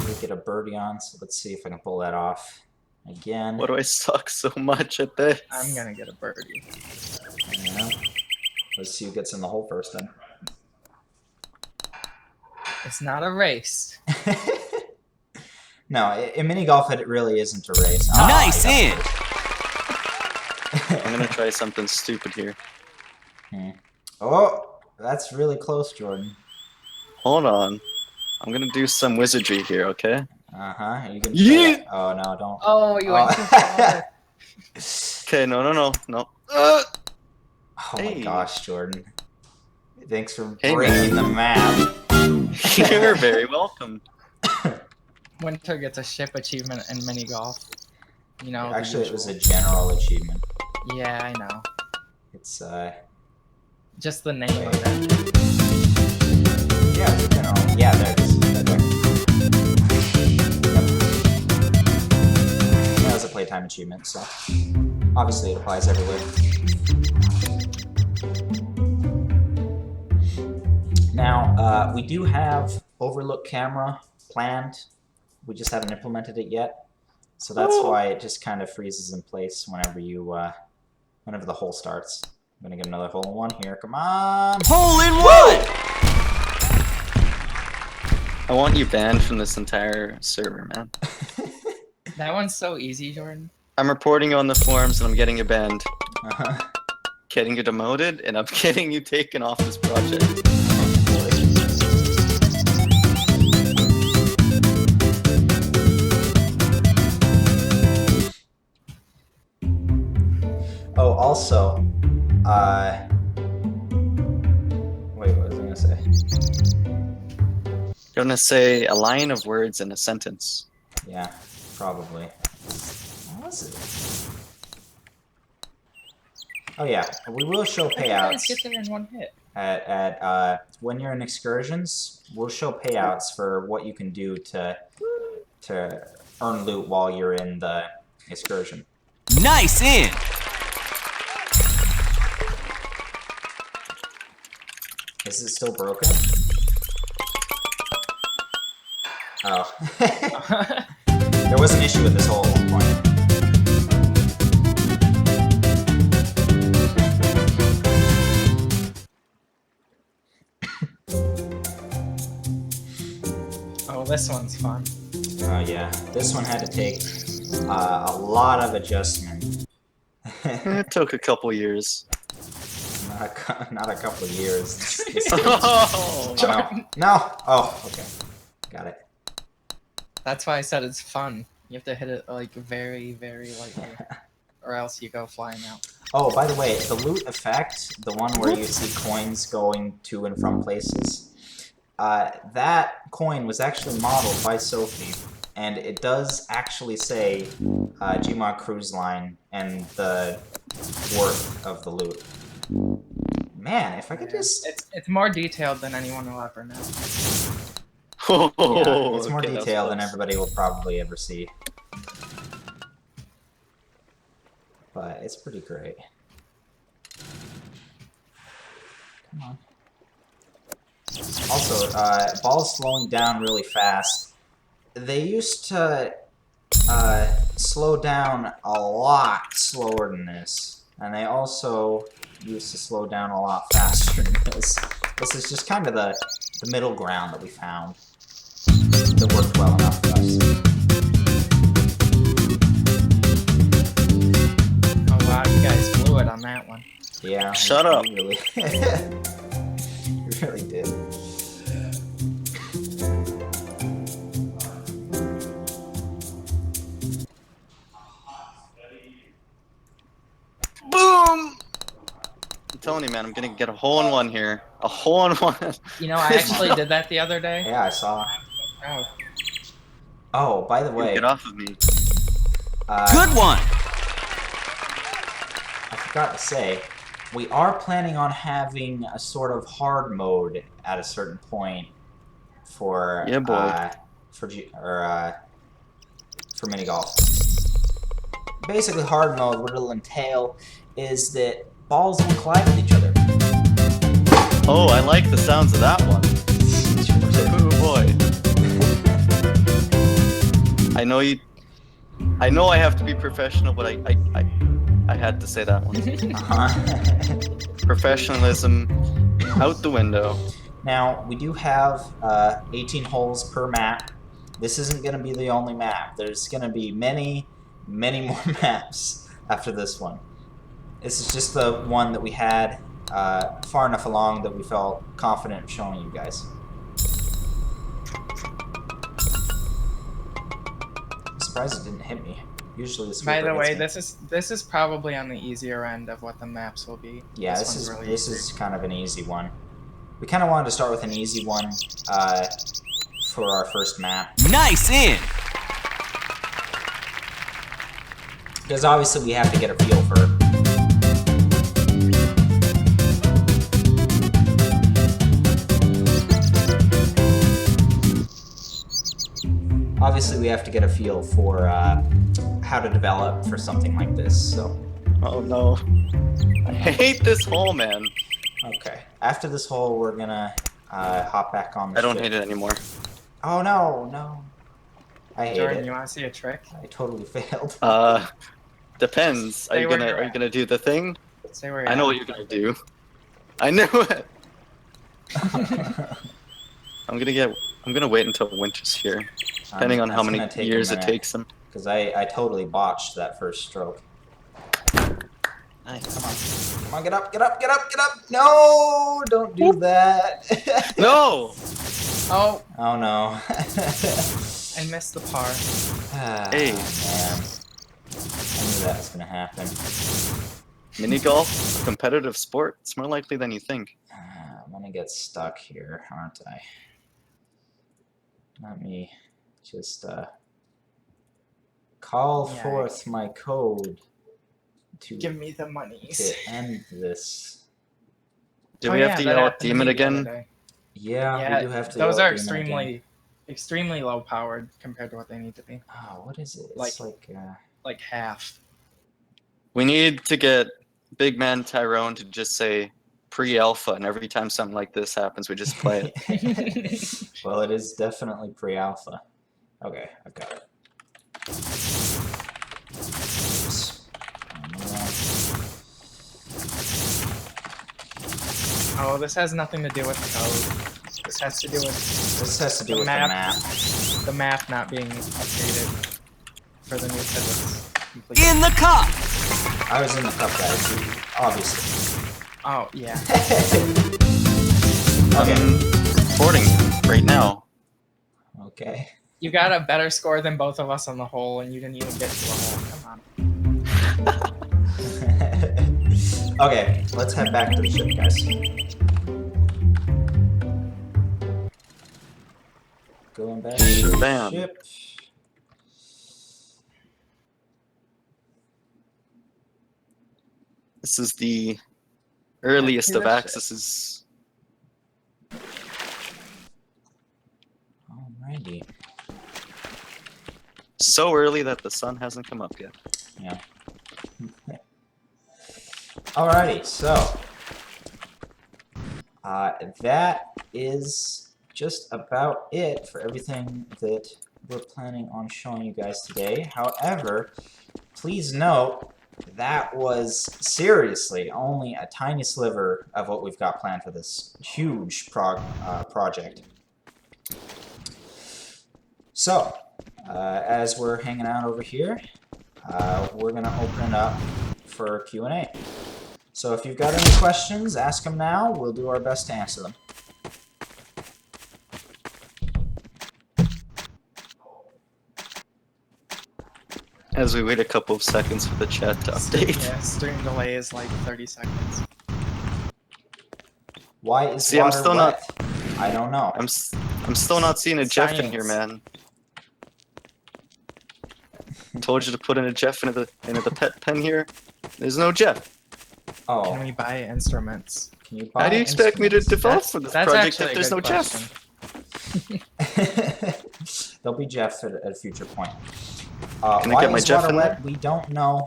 [SPEAKER 1] We get a birdie on, so let's see if I can pull that off again.
[SPEAKER 2] why do I suck so much at this?
[SPEAKER 3] I'm gonna get a birdie.
[SPEAKER 1] Yeah. Let's see who gets in the hole first then.
[SPEAKER 3] It's not a race.
[SPEAKER 1] No, in mini golf it really isn't a race.
[SPEAKER 4] Nice in!
[SPEAKER 2] I'm gonna try something stupid here.
[SPEAKER 1] Oh, that's really close, Jordan.
[SPEAKER 2] Hold on. I'm gonna do some wizardry here, okay?
[SPEAKER 1] Uh-huh. You can
[SPEAKER 2] Yeah.
[SPEAKER 1] Oh no, don't.
[SPEAKER 3] Oh, you went too far.
[SPEAKER 2] Okay, no.
[SPEAKER 1] Oh
[SPEAKER 2] Hey.
[SPEAKER 1] my gosh, Jordan. Thanks for
[SPEAKER 2] Hey,
[SPEAKER 1] breaking the map.
[SPEAKER 2] You're very welcome.
[SPEAKER 3] Winter gets a ship achievement in mini golf. You know. the
[SPEAKER 1] Actually, it was a
[SPEAKER 3] usual.
[SPEAKER 1] general achievement.
[SPEAKER 3] Yeah, I know.
[SPEAKER 1] It's
[SPEAKER 3] Just the name of it.
[SPEAKER 1] yeah, it's a general. Yeah, there it is. Right there. Yep. That was a playtime achievement, so obviously it applies everywhere. Now, we do have overlook camera planned. We just haven't implemented it yet, so that's why it just kind of freezes in place whenever you, whenever the hole starts. I'm gonna get another hole in one here. Come on!
[SPEAKER 4] Hole in one!
[SPEAKER 2] I want you banned from this entire server, man.
[SPEAKER 3] That one's so easy, Jordan.
[SPEAKER 2] I'm reporting you on the forums and I'm getting you banned.
[SPEAKER 1] Uh-huh.
[SPEAKER 2] Getting you demoted and I'm getting you taken off this project.
[SPEAKER 1] Oh, also, wait, what was I gonna say?
[SPEAKER 2] You're gonna say a line of words in a sentence.
[SPEAKER 1] Yeah, probably. What was it? Oh yeah, we will show
[SPEAKER 3] How do you guys
[SPEAKER 1] payouts
[SPEAKER 3] get there in one hit?
[SPEAKER 1] at when you're in excursions. We'll show payouts for what you can do to earn loot while you're in the excursion.
[SPEAKER 4] Nice in!
[SPEAKER 1] Is it still broken? Oh. There was an issue with this hole at one point.
[SPEAKER 3] Oh, this one's fun.
[SPEAKER 1] Oh yeah, this one had to take a lot of adjustment.
[SPEAKER 2] It took a couple years.
[SPEAKER 1] Not a couple of years. This
[SPEAKER 2] Oh,
[SPEAKER 1] oh, no. No! Oh, okay. Got it.
[SPEAKER 3] That's why I said it's fun. You have to hit it like very, very lightly, or else you go flying out.
[SPEAKER 1] Oh, by the way, the loot effect, the one where you see coins going to and from places, that coin was actually modeled by Sophie, and it does actually say GMod Cruise Line and the worth of the loot. Man, if I could just...
[SPEAKER 3] It's more detailed than anyone will ever know.
[SPEAKER 2] Oh,
[SPEAKER 1] it's more
[SPEAKER 2] okay, that was
[SPEAKER 1] detailed than
[SPEAKER 2] close.
[SPEAKER 1] everybody will probably ever see. But it's pretty great. Come on. Also, ball's slowing down really fast. They used to slow down a lot slower than this. And they also used to slow down a lot faster than this. This is just kind of the middle ground that we found. That worked well enough for us.
[SPEAKER 3] Oh wow, you guys blew it on that one.
[SPEAKER 1] Yeah.
[SPEAKER 2] Shut up.
[SPEAKER 1] We really, we really did.
[SPEAKER 2] Boom! I'm telling you, man, I'm gonna get a hole-in-one here. A hole-in-one.
[SPEAKER 3] You know, I actually did that the other day.
[SPEAKER 1] Yeah, I saw.
[SPEAKER 3] Oh,
[SPEAKER 1] Oh, by the way,
[SPEAKER 2] Get off of me.
[SPEAKER 4] Good one.
[SPEAKER 1] I forgot to say, we are planning on having a sort of hard mode at a certain point for
[SPEAKER 2] Yeah, boy.
[SPEAKER 1] for mini golf. Basically, hard mode, what it'll entail is that balls will collide with each other.
[SPEAKER 2] Oh, I like the sounds of that one. Oh boy. I know you. I know I have to be professional, but I had to say that one. Professionalism out the window.
[SPEAKER 1] Now, we do have 18 holes per map. This isn't going to be the only map. There's going to be many, many more maps after this one. This is just the one that we had far enough along that we felt confident showing you guys. I'm surprised it didn't hit me. Usually the
[SPEAKER 3] by
[SPEAKER 1] sweeper
[SPEAKER 3] the way,
[SPEAKER 1] hits me.
[SPEAKER 3] this is probably on the easier end of what the maps will be.
[SPEAKER 1] Yeah,
[SPEAKER 3] this
[SPEAKER 1] this
[SPEAKER 3] one's really
[SPEAKER 1] this
[SPEAKER 3] easy.
[SPEAKER 1] is kind of an easy one. We kind of wanted to start with an easy one for our first map.
[SPEAKER 4] Nice in.
[SPEAKER 1] Because obviously we have to get a feel for how to develop for something like this, so.
[SPEAKER 2] Oh no. I hate this hole, man.
[SPEAKER 1] Okay. After this hole, we're gonna hop back on the
[SPEAKER 2] I don't
[SPEAKER 1] ship.
[SPEAKER 2] hate it anymore.
[SPEAKER 1] Oh no, no. I hate
[SPEAKER 3] Jordan,
[SPEAKER 1] it.
[SPEAKER 3] you want to see a trick?
[SPEAKER 1] I totally failed.
[SPEAKER 2] Depends. Are
[SPEAKER 3] Stay
[SPEAKER 2] you
[SPEAKER 3] where
[SPEAKER 2] gonna
[SPEAKER 3] you're
[SPEAKER 2] are you
[SPEAKER 3] at.
[SPEAKER 2] gonna do the thing?
[SPEAKER 3] Stay where you're
[SPEAKER 2] I know
[SPEAKER 3] at.
[SPEAKER 2] what you're gonna do. I knew it. I'm gonna wait until winter's here, depending on how
[SPEAKER 1] That's
[SPEAKER 2] many
[SPEAKER 1] gonna take a
[SPEAKER 2] years it
[SPEAKER 1] minute,
[SPEAKER 2] takes them.
[SPEAKER 1] because I totally botched that first stroke.
[SPEAKER 2] Nice.
[SPEAKER 1] Come on. Come on, get up, get up, get up, get up! No! Don't do that!
[SPEAKER 2] No!
[SPEAKER 3] Oh,
[SPEAKER 1] Oh no.
[SPEAKER 3] I missed the par.
[SPEAKER 2] Hey.
[SPEAKER 1] Man. I knew that was gonna happen.
[SPEAKER 2] Mini golf, a competitive sport. It's more likely than you think.
[SPEAKER 1] I'm gonna get stuck here, aren't I? Let me just call
[SPEAKER 3] Yikes.
[SPEAKER 1] forth my code to
[SPEAKER 3] Give me the monies.
[SPEAKER 1] end this.
[SPEAKER 2] Do
[SPEAKER 3] Oh,
[SPEAKER 2] we
[SPEAKER 3] yeah,
[SPEAKER 2] have to
[SPEAKER 3] that
[SPEAKER 2] yell at
[SPEAKER 3] happened to
[SPEAKER 2] Demon
[SPEAKER 3] me the other
[SPEAKER 2] again?
[SPEAKER 3] day.
[SPEAKER 1] Yeah,
[SPEAKER 3] Yeah,
[SPEAKER 1] we do have to.
[SPEAKER 3] those
[SPEAKER 1] yell
[SPEAKER 3] are
[SPEAKER 1] at Demon again.
[SPEAKER 3] extremely low powered compared to what they need to be.
[SPEAKER 1] Oh, what is it? It's
[SPEAKER 3] Like half.
[SPEAKER 2] We need to get Big Man Tyrone to just say pre-alpha, and every time something like this happens, we just play it.
[SPEAKER 1] Well, it is definitely pre-alpha. Okay, I've got it. Oops.
[SPEAKER 3] Oh, this has nothing to do with code. This has to do with
[SPEAKER 1] This has to do
[SPEAKER 3] The
[SPEAKER 1] with
[SPEAKER 3] map.
[SPEAKER 1] the map.
[SPEAKER 3] the map not being updated for the new physics. Completely.
[SPEAKER 4] In the cup.
[SPEAKER 1] I was in the cup, guys. Obviously.
[SPEAKER 3] Oh, yeah.
[SPEAKER 1] Okay.
[SPEAKER 2] I'm boarding right now.
[SPEAKER 1] Okay.
[SPEAKER 3] You got a better score than both of us on the hole, and you didn't even get to the hole. Come on.
[SPEAKER 1] Okay, let's head back to the ship, guys. Going back to the
[SPEAKER 2] Bam.
[SPEAKER 1] ship.
[SPEAKER 2] This is the earliest
[SPEAKER 3] to
[SPEAKER 2] of
[SPEAKER 3] the ship.
[SPEAKER 2] accesses.
[SPEAKER 1] Oh
[SPEAKER 2] So early that the sun hasn't come up yet.
[SPEAKER 1] Yeah. Alrighty, so that is just about it for everything that we're planning on showing you guys today. However, please note that was seriously only a tiny sliver of what we've got planned for this huge project. So, as we're hanging out over here, we're going to open it up for Q&A. So if you've got any questions, ask them now. We'll do our best to answer them.
[SPEAKER 2] As we wait a couple of seconds for the chat to update.
[SPEAKER 3] Yeah, stream delay is like 30 seconds.
[SPEAKER 1] Why is
[SPEAKER 2] See, I'm
[SPEAKER 1] water
[SPEAKER 2] still
[SPEAKER 1] wet? I don't know.
[SPEAKER 2] I'm still not seeing a Jeff in here, man. Told you to put in a Jeff into the pet pen here. There's no Jeff.
[SPEAKER 1] Oh,
[SPEAKER 3] Can we buy instruments?
[SPEAKER 1] can you buy
[SPEAKER 2] How do you expect me to
[SPEAKER 1] instruments?
[SPEAKER 2] develop for this project
[SPEAKER 3] actually
[SPEAKER 2] if
[SPEAKER 3] a
[SPEAKER 2] there's no
[SPEAKER 3] good
[SPEAKER 2] Jeff?
[SPEAKER 1] There'll be Jeff at a future point.
[SPEAKER 2] Can I
[SPEAKER 1] why
[SPEAKER 2] get my
[SPEAKER 1] is
[SPEAKER 2] Jeff
[SPEAKER 1] water
[SPEAKER 2] in
[SPEAKER 1] wet?
[SPEAKER 2] there?
[SPEAKER 1] We don't know.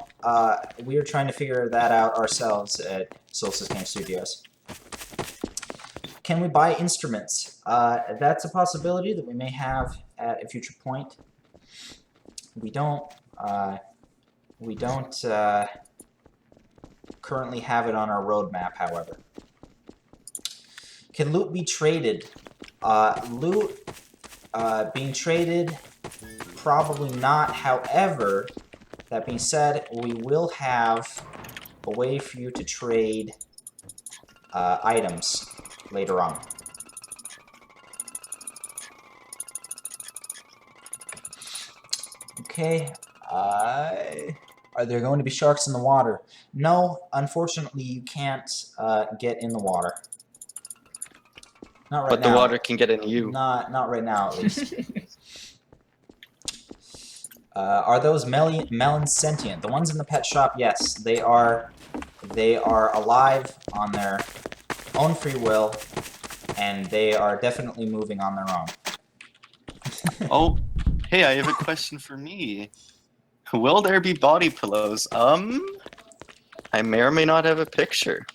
[SPEAKER 1] We are trying to figure that out ourselves at Solstice Game Studios. Can we buy instruments? That's a possibility that we may have at a future point. We don't currently have it on our roadmap, however. Can loot be traded? Loot being traded, probably not. However, that being said, we will have a way for you to trade items later on. Okay. Are there going to be sharks in the water? No, unfortunately, you can't get in the water. Not right
[SPEAKER 2] But
[SPEAKER 1] now.
[SPEAKER 2] the water can get in you.
[SPEAKER 1] Not right now, at least. Are those melons sentient? The ones in the pet shop, yes, they are. They are alive on their own free will, and they are definitely moving on their own.
[SPEAKER 2] Oh, hey, I have a question for me. Will there be body pillows? I may or may not have a picture.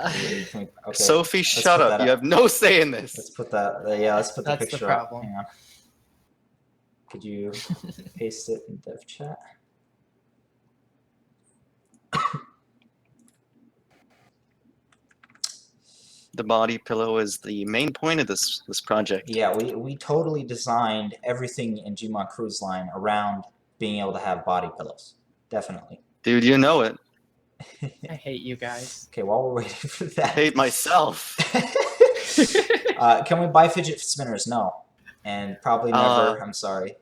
[SPEAKER 1] Okay,
[SPEAKER 2] Sophie, shut up. You have no say in this.
[SPEAKER 1] let's put that. Yeah, let's put the
[SPEAKER 3] That's the
[SPEAKER 1] picture up.
[SPEAKER 3] problem.
[SPEAKER 1] Hang on. Could you paste it in dev chat?
[SPEAKER 2] The body pillow is the main point of this project.
[SPEAKER 1] Yeah, we totally designed everything in GMod Cruise Line around being able to have body pillows. Definitely.
[SPEAKER 2] Dude, you know it.
[SPEAKER 3] I hate you guys.
[SPEAKER 1] Okay, while we're waiting for
[SPEAKER 2] I
[SPEAKER 1] that.
[SPEAKER 2] hate myself.
[SPEAKER 1] Can we buy fidget spinners? No. And probably never. I'm sorry.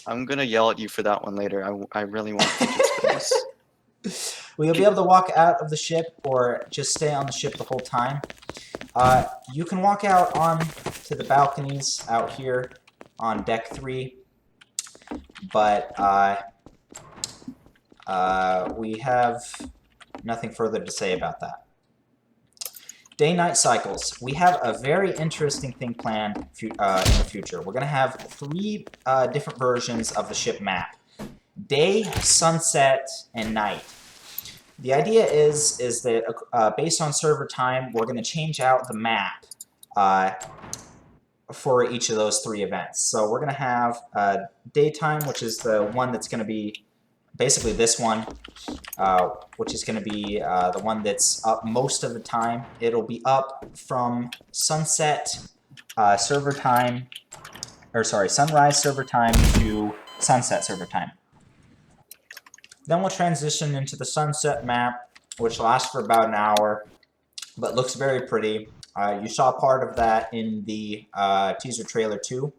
[SPEAKER 2] I'm gonna yell at you for that one later. I really want fidget spinners.
[SPEAKER 1] Will you be able to walk out of the ship or just stay on the ship the whole time? You can walk out on to the balconies out here on deck 3, but we have nothing further to say about that. Day-night cycles. We have a very interesting thing planned in the future. We're going to have 3 different versions of the ship map. Day, sunset, and night. The idea is that based on server time, we're going to change out the map for each of those 3 events. So we're going to have daytime, which is the one that's going to be basically this one, which is going to be the one that's up most of the time. It'll be up from sunset server time, or sorry, sunrise server time to sunset server time. Then we'll transition into the sunset map, which lasts for about an hour, but looks very pretty. You saw part of that in the teaser trailer too.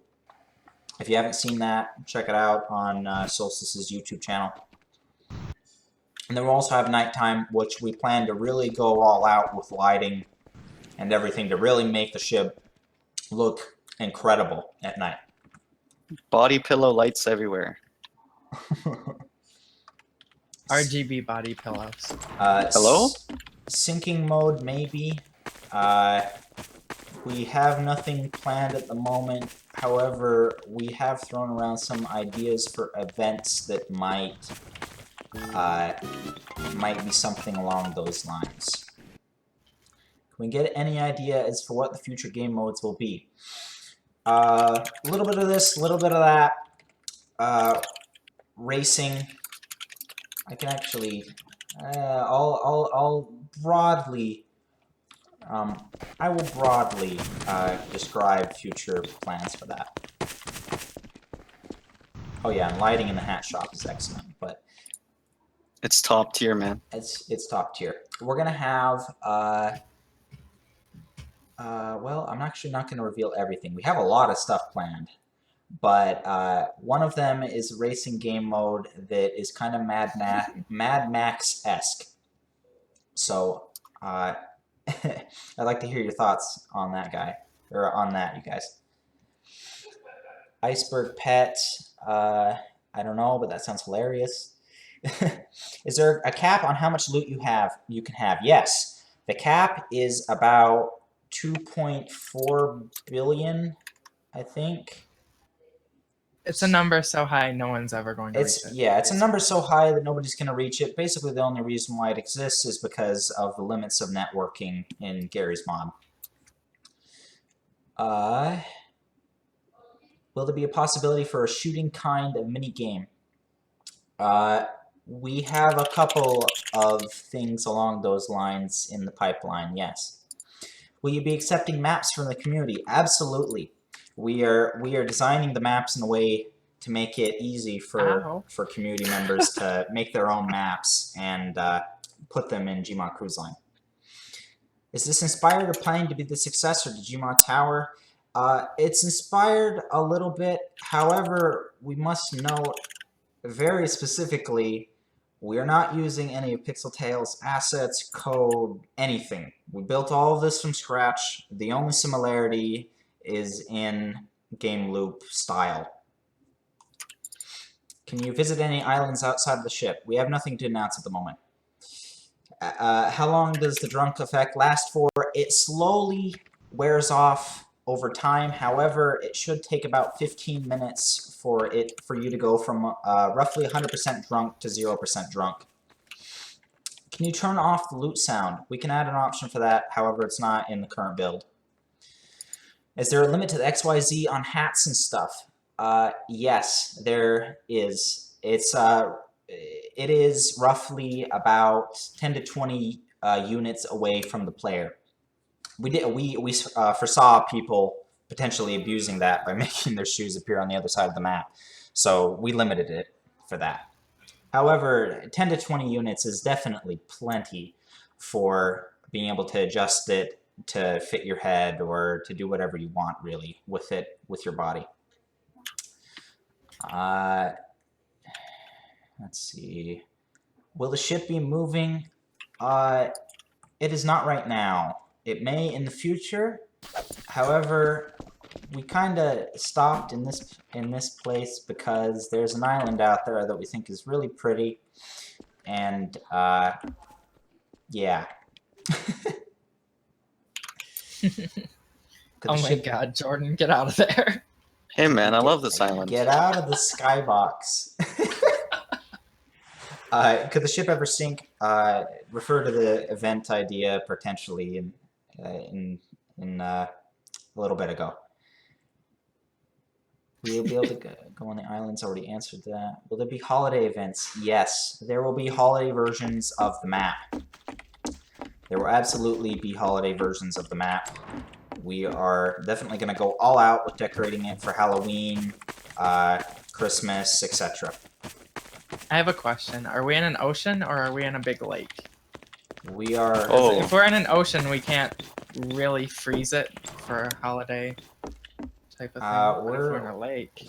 [SPEAKER 1] If you haven't seen that, check it out on Solstice's YouTube channel. And then we'll also have nighttime, which we plan to really go all out with lighting and everything to really make the ship look incredible at night.
[SPEAKER 2] Body pillow lights everywhere.
[SPEAKER 3] RGB body pillows.
[SPEAKER 2] Hello?
[SPEAKER 1] Sinking mode, maybe. We have nothing planned at the moment. However, we have thrown around some ideas for events that might be something along those lines. Can we get any idea as for what the future game modes will be? A little bit of this, a little bit of that. Racing. I can actually, I'll broadly, I will broadly describe future plans for that. Oh yeah, and lighting in the hat shop is excellent, but
[SPEAKER 2] It's top tier, man.
[SPEAKER 1] it's top tier. We're gonna have, well, I'm actually not gonna reveal everything. We have a lot of stuff planned. But one of them is a racing game mode that is kind of Mad Max-esque. So I'd like to hear your thoughts on that guy, or on that, you guys. Iceberg Pet, I don't know, but that sounds hilarious. Is there a cap on how much loot you can have? Yes, the cap is about 2.4 billion, I think.
[SPEAKER 3] It's a number so high no one's ever going to reach it.
[SPEAKER 1] Yeah, it's a number so high that nobody's going to reach it. Basically, the only reason why it exists is because of the limits of networking in Gary's mod. Will there be a possibility for a shooting kind of mini game? We have a couple of things along those lines in the pipeline, yes. Will you be accepting maps from the community? Absolutely. We are designing the maps in a way to make it easy for community members to make their own maps and put them in GMod Cruise Line. Is this inspired or planning to be the successor to GMod Tower? It's inspired a little bit. However, we must note very specifically, we are not using any of Pixeltail's assets, code, anything. We built all of this from scratch. The only similarity is in game loop style. Can you visit any islands outside of the ship? We have nothing to announce at the moment. How long does the drunk effect last for? It slowly wears off over time. However, it should take about 15 minutes for you to go from roughly 100% drunk to 0% drunk. Can you turn off the loot sound? We can add an option for that. However, it's not in the current build. Is there a limit to the XYZ on hats and stuff? Yes, there is. It is roughly about 10 to 20 units away from the player. We foresaw people potentially abusing that by making their shoes appear on the other side of the map, so we limited it for that. However, 10 to 20 units is definitely plenty for being able to adjust it to fit your head or to do whatever you want really with it, with your body. Let's see. Will the ship be moving? It is not right now. It may in the future. However, we kind of stopped in this place because there's an island out there that we think is really pretty, and yeah.
[SPEAKER 3] Oh my god, Jordan, get out of there.
[SPEAKER 2] Hey man, I love this island.
[SPEAKER 1] Get out of the skybox. Could the ship ever sink? Refer to the event idea potentially in a little bit ago. Will you be able to go on the islands? Already answered that. Will there be holiday events? Yes, there will be holiday versions of the map. There will absolutely be holiday versions of the map. We are definitely going to go all out with decorating it for Halloween, Christmas, etc.
[SPEAKER 3] I have a question. Are we in an ocean or are we in a big lake?
[SPEAKER 1] We are...
[SPEAKER 2] Oh.
[SPEAKER 3] If we're in an ocean, we can't really freeze it for a holiday type of thing. What if we're in a lake?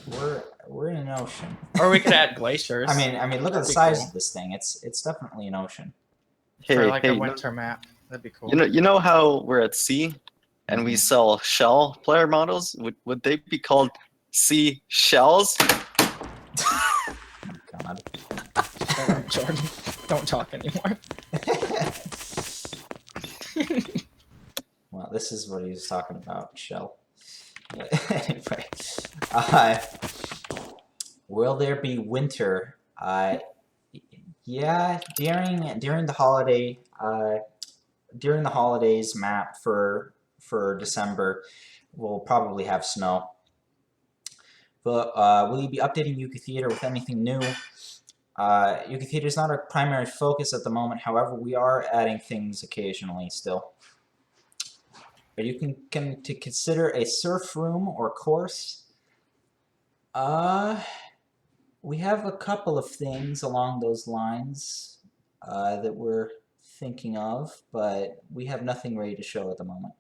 [SPEAKER 1] We're in an ocean.
[SPEAKER 3] Or we could add glaciers.
[SPEAKER 1] I mean, look at the size of this thing. It's definitely an ocean.
[SPEAKER 3] For like a winter map. That'd be cool.
[SPEAKER 2] You know how we're at sea and we sell shell player models? Would they be called sea shells?
[SPEAKER 1] God.
[SPEAKER 3] Shut up, Jordan. Don't talk anymore.
[SPEAKER 1] Well, this is what he was talking about, Shell. Anyway, will there be winter? Yeah, during the holiday, during the holidays map for December, we'll probably have snow. But will you be updating Yuki Theater with anything new? Yuki Theater is not our primary focus at the moment. However, we are adding things occasionally still. Are you can to consider a surf room or course? We have a couple of things along those lines that we're thinking of, but we have nothing ready to show at the moment.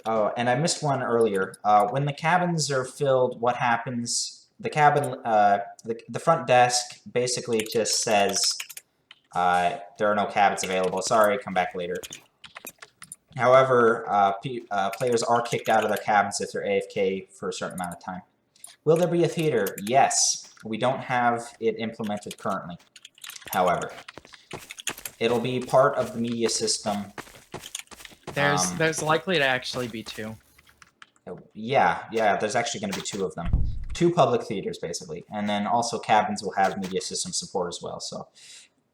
[SPEAKER 1] Oh, and I missed one earlier. When the cabins are filled, what happens? The cabin, the front desk basically just says there are no cabins available. Sorry, come back later. However, players are kicked out of their cabins if they're AFK for a certain amount of time. Will there be a theater? Yes. We don't have it implemented currently. However, it'll be part of the media system.
[SPEAKER 3] There's likely to actually be 2.
[SPEAKER 1] Yeah, there's actually going to be 2 of them. 2 public theaters, basically. And then also cabins will have media system support as well. So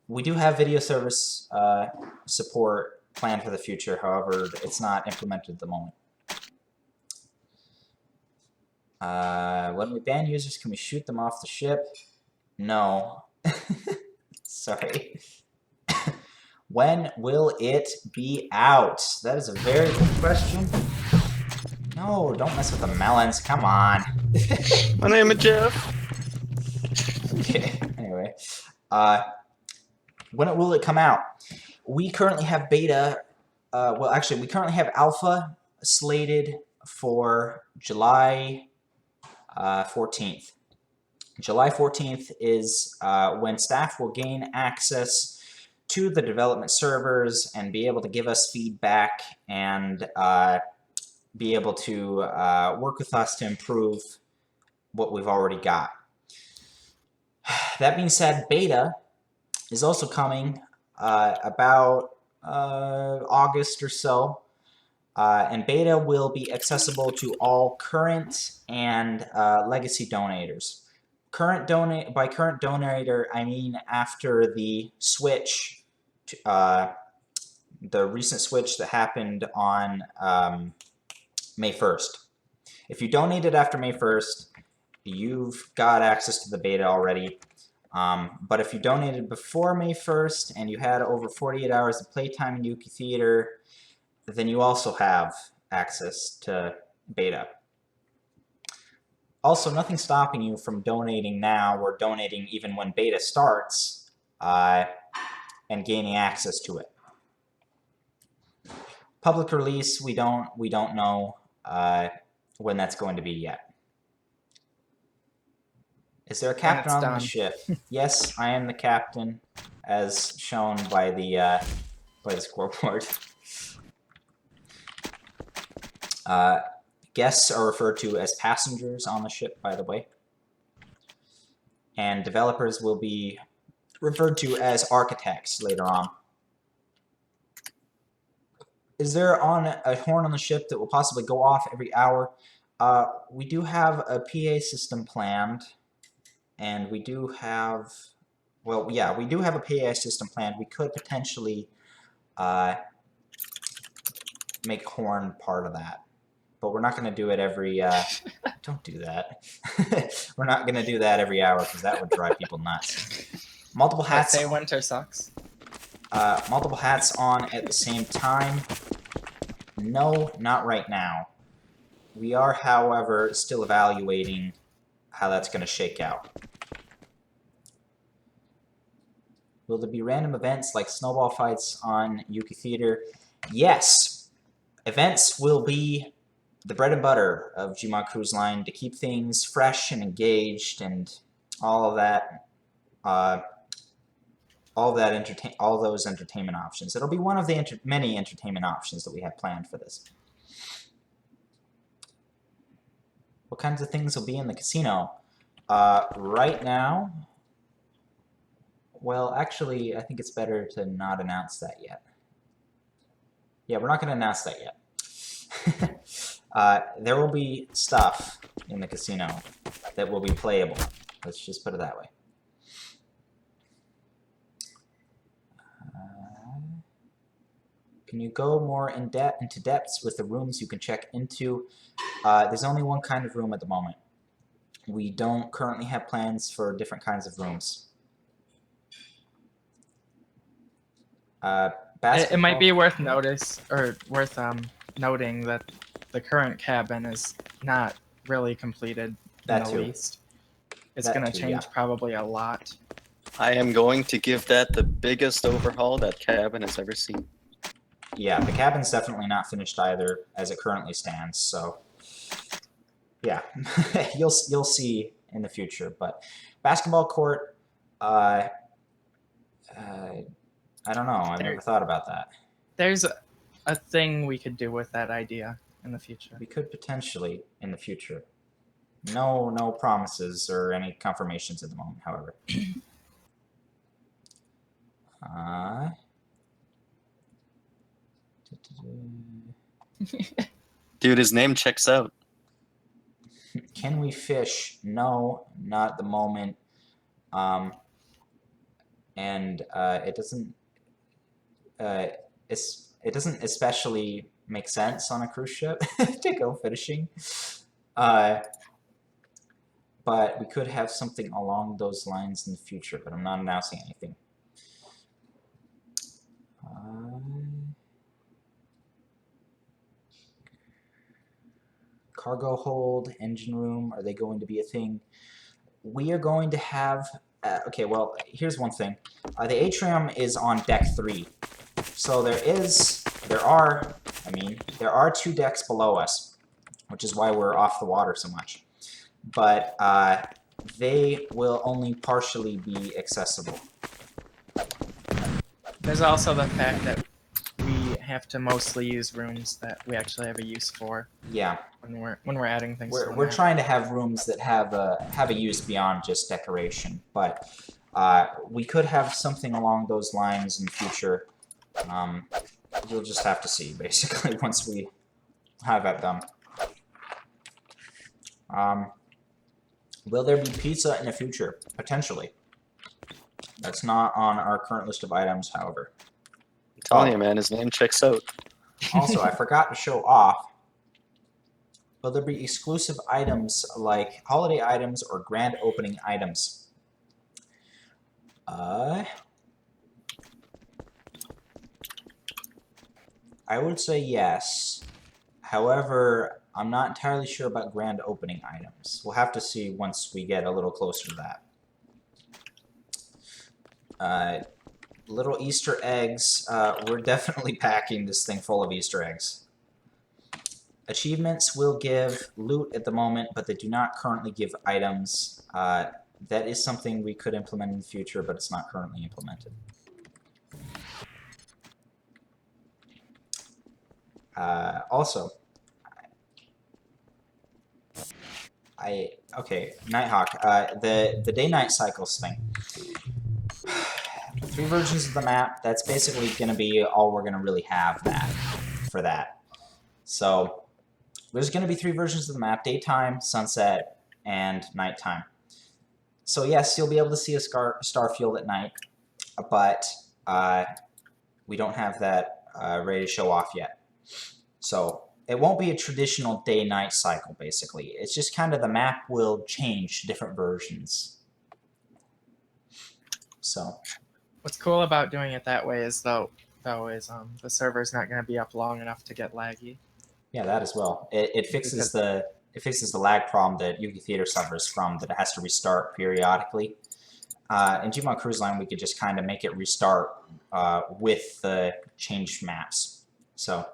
[SPEAKER 1] we do have video service support planned for the future. However, it's not implemented at the moment. When we ban users, can we shoot them off the ship? No. Sorry. When will it be out? That is a very good question. No, don't mess with the melons. Come on.
[SPEAKER 2] My name is Jeff.
[SPEAKER 1] Okay. Anyway, when will it come out? We currently have beta. Well, actually, we currently have alpha slated for July 14th. July 14th is when staff will gain access to the development servers and be able to give us feedback and be able to work with us to improve what we've already got. That being said, beta is also coming about August or so. And beta will be accessible to all current and legacy donators. By current donator, I mean after the switch, the recent switch that happened on May 1st. If you donated after May 1st, you've got access to the beta already. But if you donated before May 1st and you had over 48 hours of playtime in Yuki Theater, then you also have access to beta. Also, nothing's stopping you from donating now or donating even when beta starts and gaining access to it. Public release, we don't know when that's going to be yet. Is there a captain on the ship? Yes, I am the captain, as shown by the scoreboard. Guests are referred to as passengers on the ship, by the way. And developers will be referred to as architects later on. Is there a horn on the ship that will possibly go off every hour? We do have a PA system planned, and we do have, well, yeah, we do have a PA system planned. We could potentially make horn part of that. But we're not going to do it every, don't do that. We're not going to do that every hour because that would drive people nuts. Multiple hats.
[SPEAKER 3] Say winter sucks.
[SPEAKER 1] Multiple hats on at the same time. No, not right now. We are, however, still evaluating how that's going to shake out. Will there be random events like snowball fights on Yuki Theater? Yes. Events will be the bread and butter of GMod Cruise Line to keep things fresh and engaged and all of that, all those entertainment options. It'll be one of the many entertainment options that we have planned for this. What kinds of things will be in the casino? Right now, well, actually, I think it's better to not announce that yet. Yeah, we're not going to announce that yet. There will be stuff in the casino that will be playable. Let's just put it that way. Can you go more into depths with the rooms you can check into? There's only one kind of room at the moment. We don't currently have plans for different kinds of rooms.
[SPEAKER 3] It might be worth noting that the current cabin is not really completed in the least. It's going to change probably a lot.
[SPEAKER 2] I am going to give that the biggest overhaul that cabin has ever seen.
[SPEAKER 1] Yeah, the cabin's definitely not finished either as it currently stands, so yeah, you'll see in the future. But basketball court, I don't know. I've never thought about that.
[SPEAKER 3] There's a thing we could do with that idea in the future.
[SPEAKER 1] We could potentially in the future. No promises or any confirmations at the moment, however.
[SPEAKER 2] Dude, his name checks out.
[SPEAKER 1] Can we fish? No, not at the moment. And it doesn't especially make sense on a cruise ship to go fishing. But we could have something along those lines in the future, but I'm not announcing anything. Cargo hold, engine room, are they going to be a thing? We are going to have... okay, well, here's one thing. The atrium is on deck 3. So there are 2 decks below us, which is why we're off the water so much. But they will only partially be accessible.
[SPEAKER 3] There's also the fact that we have to mostly use rooms that we actually have a use for.
[SPEAKER 1] Yeah.
[SPEAKER 3] When we're adding things.
[SPEAKER 1] We're trying to have rooms that have a use beyond just decoration, but we could have something along those lines in the future. You'll just have to see, basically, once we have that done. Will there be pizza in the future? Potentially. That's not on our current list of items, however.
[SPEAKER 2] I'm telling you, man, his name checks out.
[SPEAKER 1] Also, I forgot to show off. Will there be exclusive items like holiday items or grand opening items? I would say yes. However, I'm not entirely sure about grand opening items. We'll have to see once we get a little closer to that. Little Easter eggs. We're definitely packing this thing full of Easter eggs. Achievements will give loot at the moment, but they do not currently give items. That is something we could implement in the future, but it's not currently implemented. Also, okay, Nighthawk, the day-night cycles thing. 3 versions of the map, that's basically going to be all we're going to really have for that. So, there's going to be 3 versions of the map: daytime, sunset, and nighttime. So yes, you'll be able to see a star field at night, but we don't have that ready to show off yet. So it won't be a traditional day-night cycle, basically. It's just kind of the map will change to different versions. So
[SPEAKER 3] what's cool about doing it that way is the server's not going to be up long enough to get laggy.
[SPEAKER 1] Yeah, that as well. It fixes the lag problem that Yuki Theater suffers from, that it has to restart periodically. In GMod Cruise Line, we could just kind of make it restart with the changed maps. So,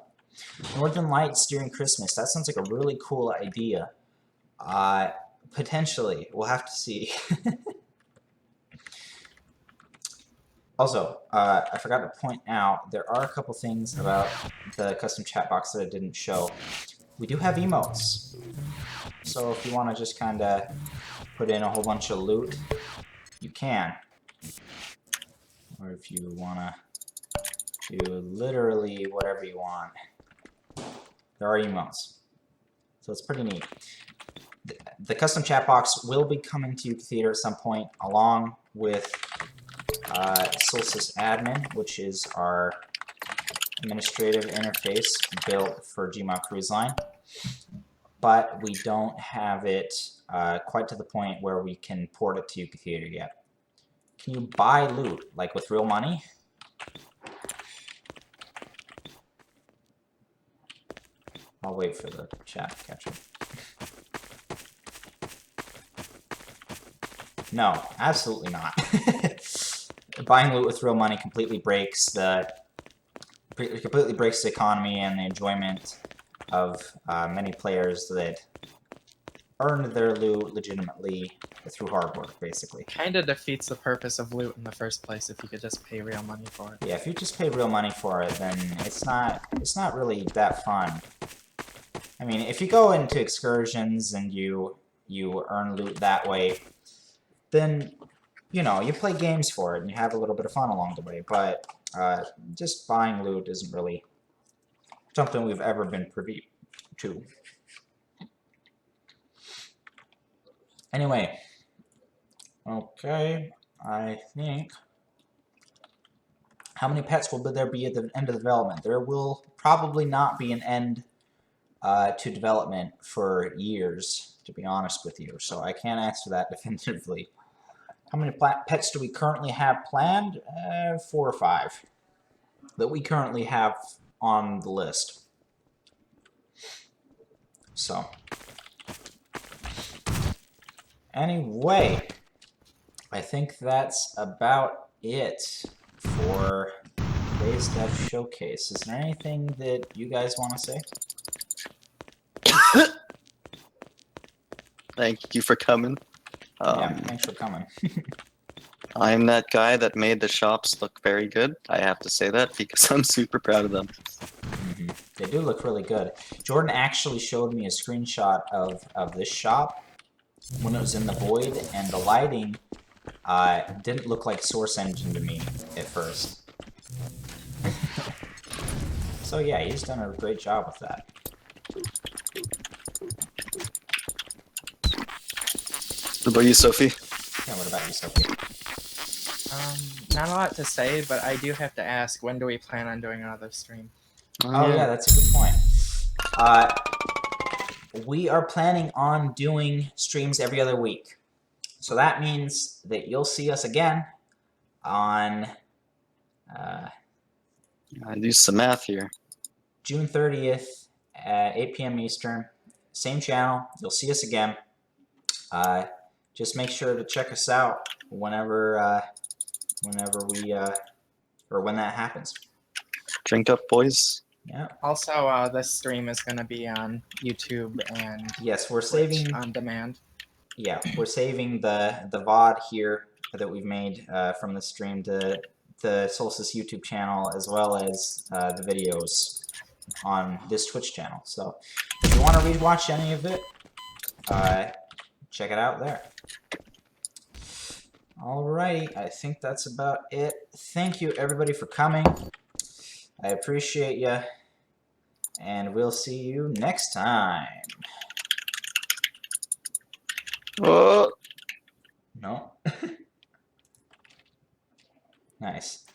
[SPEAKER 1] Northern Lights during Christmas. That sounds like a really cool idea. Potentially. We'll have to see. Also, I forgot to point out, there are a couple things about the custom chat box that I didn't show. We do have emotes. So if you want to just kind of put in a whole bunch of loot, you can. Or if you want to do literally whatever you want. There are emotes. So it's pretty neat. The custom chat box will be coming to Yuka Theater at some point, along with Solstice Admin, which is our administrative interface built for GMod Cruise Line. But we don't have it quite to the point where we can port it to Yuka Theater yet. Can you buy loot, like with real money? I'll wait for the chat to catch up. No, absolutely not. Buying loot with real money completely breaks the economy and the enjoyment of many players that earned their loot legitimately through hard work, basically.
[SPEAKER 3] Kind of defeats the purpose of loot in the first place if you could just pay real money for it.
[SPEAKER 1] Yeah, if you just pay real money for it, then it's not really that fun. I mean, if you go into excursions and you earn loot that way, then, you know, you play games for it and you have a little bit of fun along the way. But just buying loot isn't really something we've ever been privy to. Anyway, okay, I think... How many pets will there be at the end of development? There will probably not be an end to development for years, to be honest with you, so I can't answer that definitively. How many pets do we currently have planned? 4 or 5 that we currently have on the list. So, anyway, I think that's about it for today's Dev Showcase. Is there anything that you guys want to say?
[SPEAKER 2] Thank you for coming.
[SPEAKER 1] Yeah, thanks for coming.
[SPEAKER 2] I'm that guy that made the shops look very good. I have to say that because I'm super proud of them.
[SPEAKER 1] Mm-hmm. They do look really good. Jordan actually showed me a screenshot of this shop when it was in the void, and the lighting didn't look like Source Engine to me at first. So yeah, he's done a great job with that.
[SPEAKER 2] What about you, Sophie?
[SPEAKER 1] Yeah, what about you, Sophie?
[SPEAKER 3] Not a lot to say, but I do have to ask, when do we plan on doing another stream?
[SPEAKER 1] Oh yeah, that's a good point. We are planning on doing streams every other week. So that means that you'll see us again on
[SPEAKER 2] I do some math here.
[SPEAKER 1] June 30th at 8 p.m. Eastern. Same channel. You'll see us again. Just make sure to check us out whenever when that happens.
[SPEAKER 2] Drink up, boys.
[SPEAKER 1] Yeah.
[SPEAKER 3] Also, this stream is going to be on YouTube and
[SPEAKER 1] Yes, we're saving
[SPEAKER 3] on demand.
[SPEAKER 1] Yeah, we're saving the VOD here that we've made from the stream to the Solstice YouTube channel, as well as the videos on this Twitch channel. So if you want to rewatch any of it, check it out there. Alrighty, I think that's about it. Thank you everybody for coming. I appreciate you, and we'll see you next time.
[SPEAKER 2] Oh.
[SPEAKER 1] No? Nice.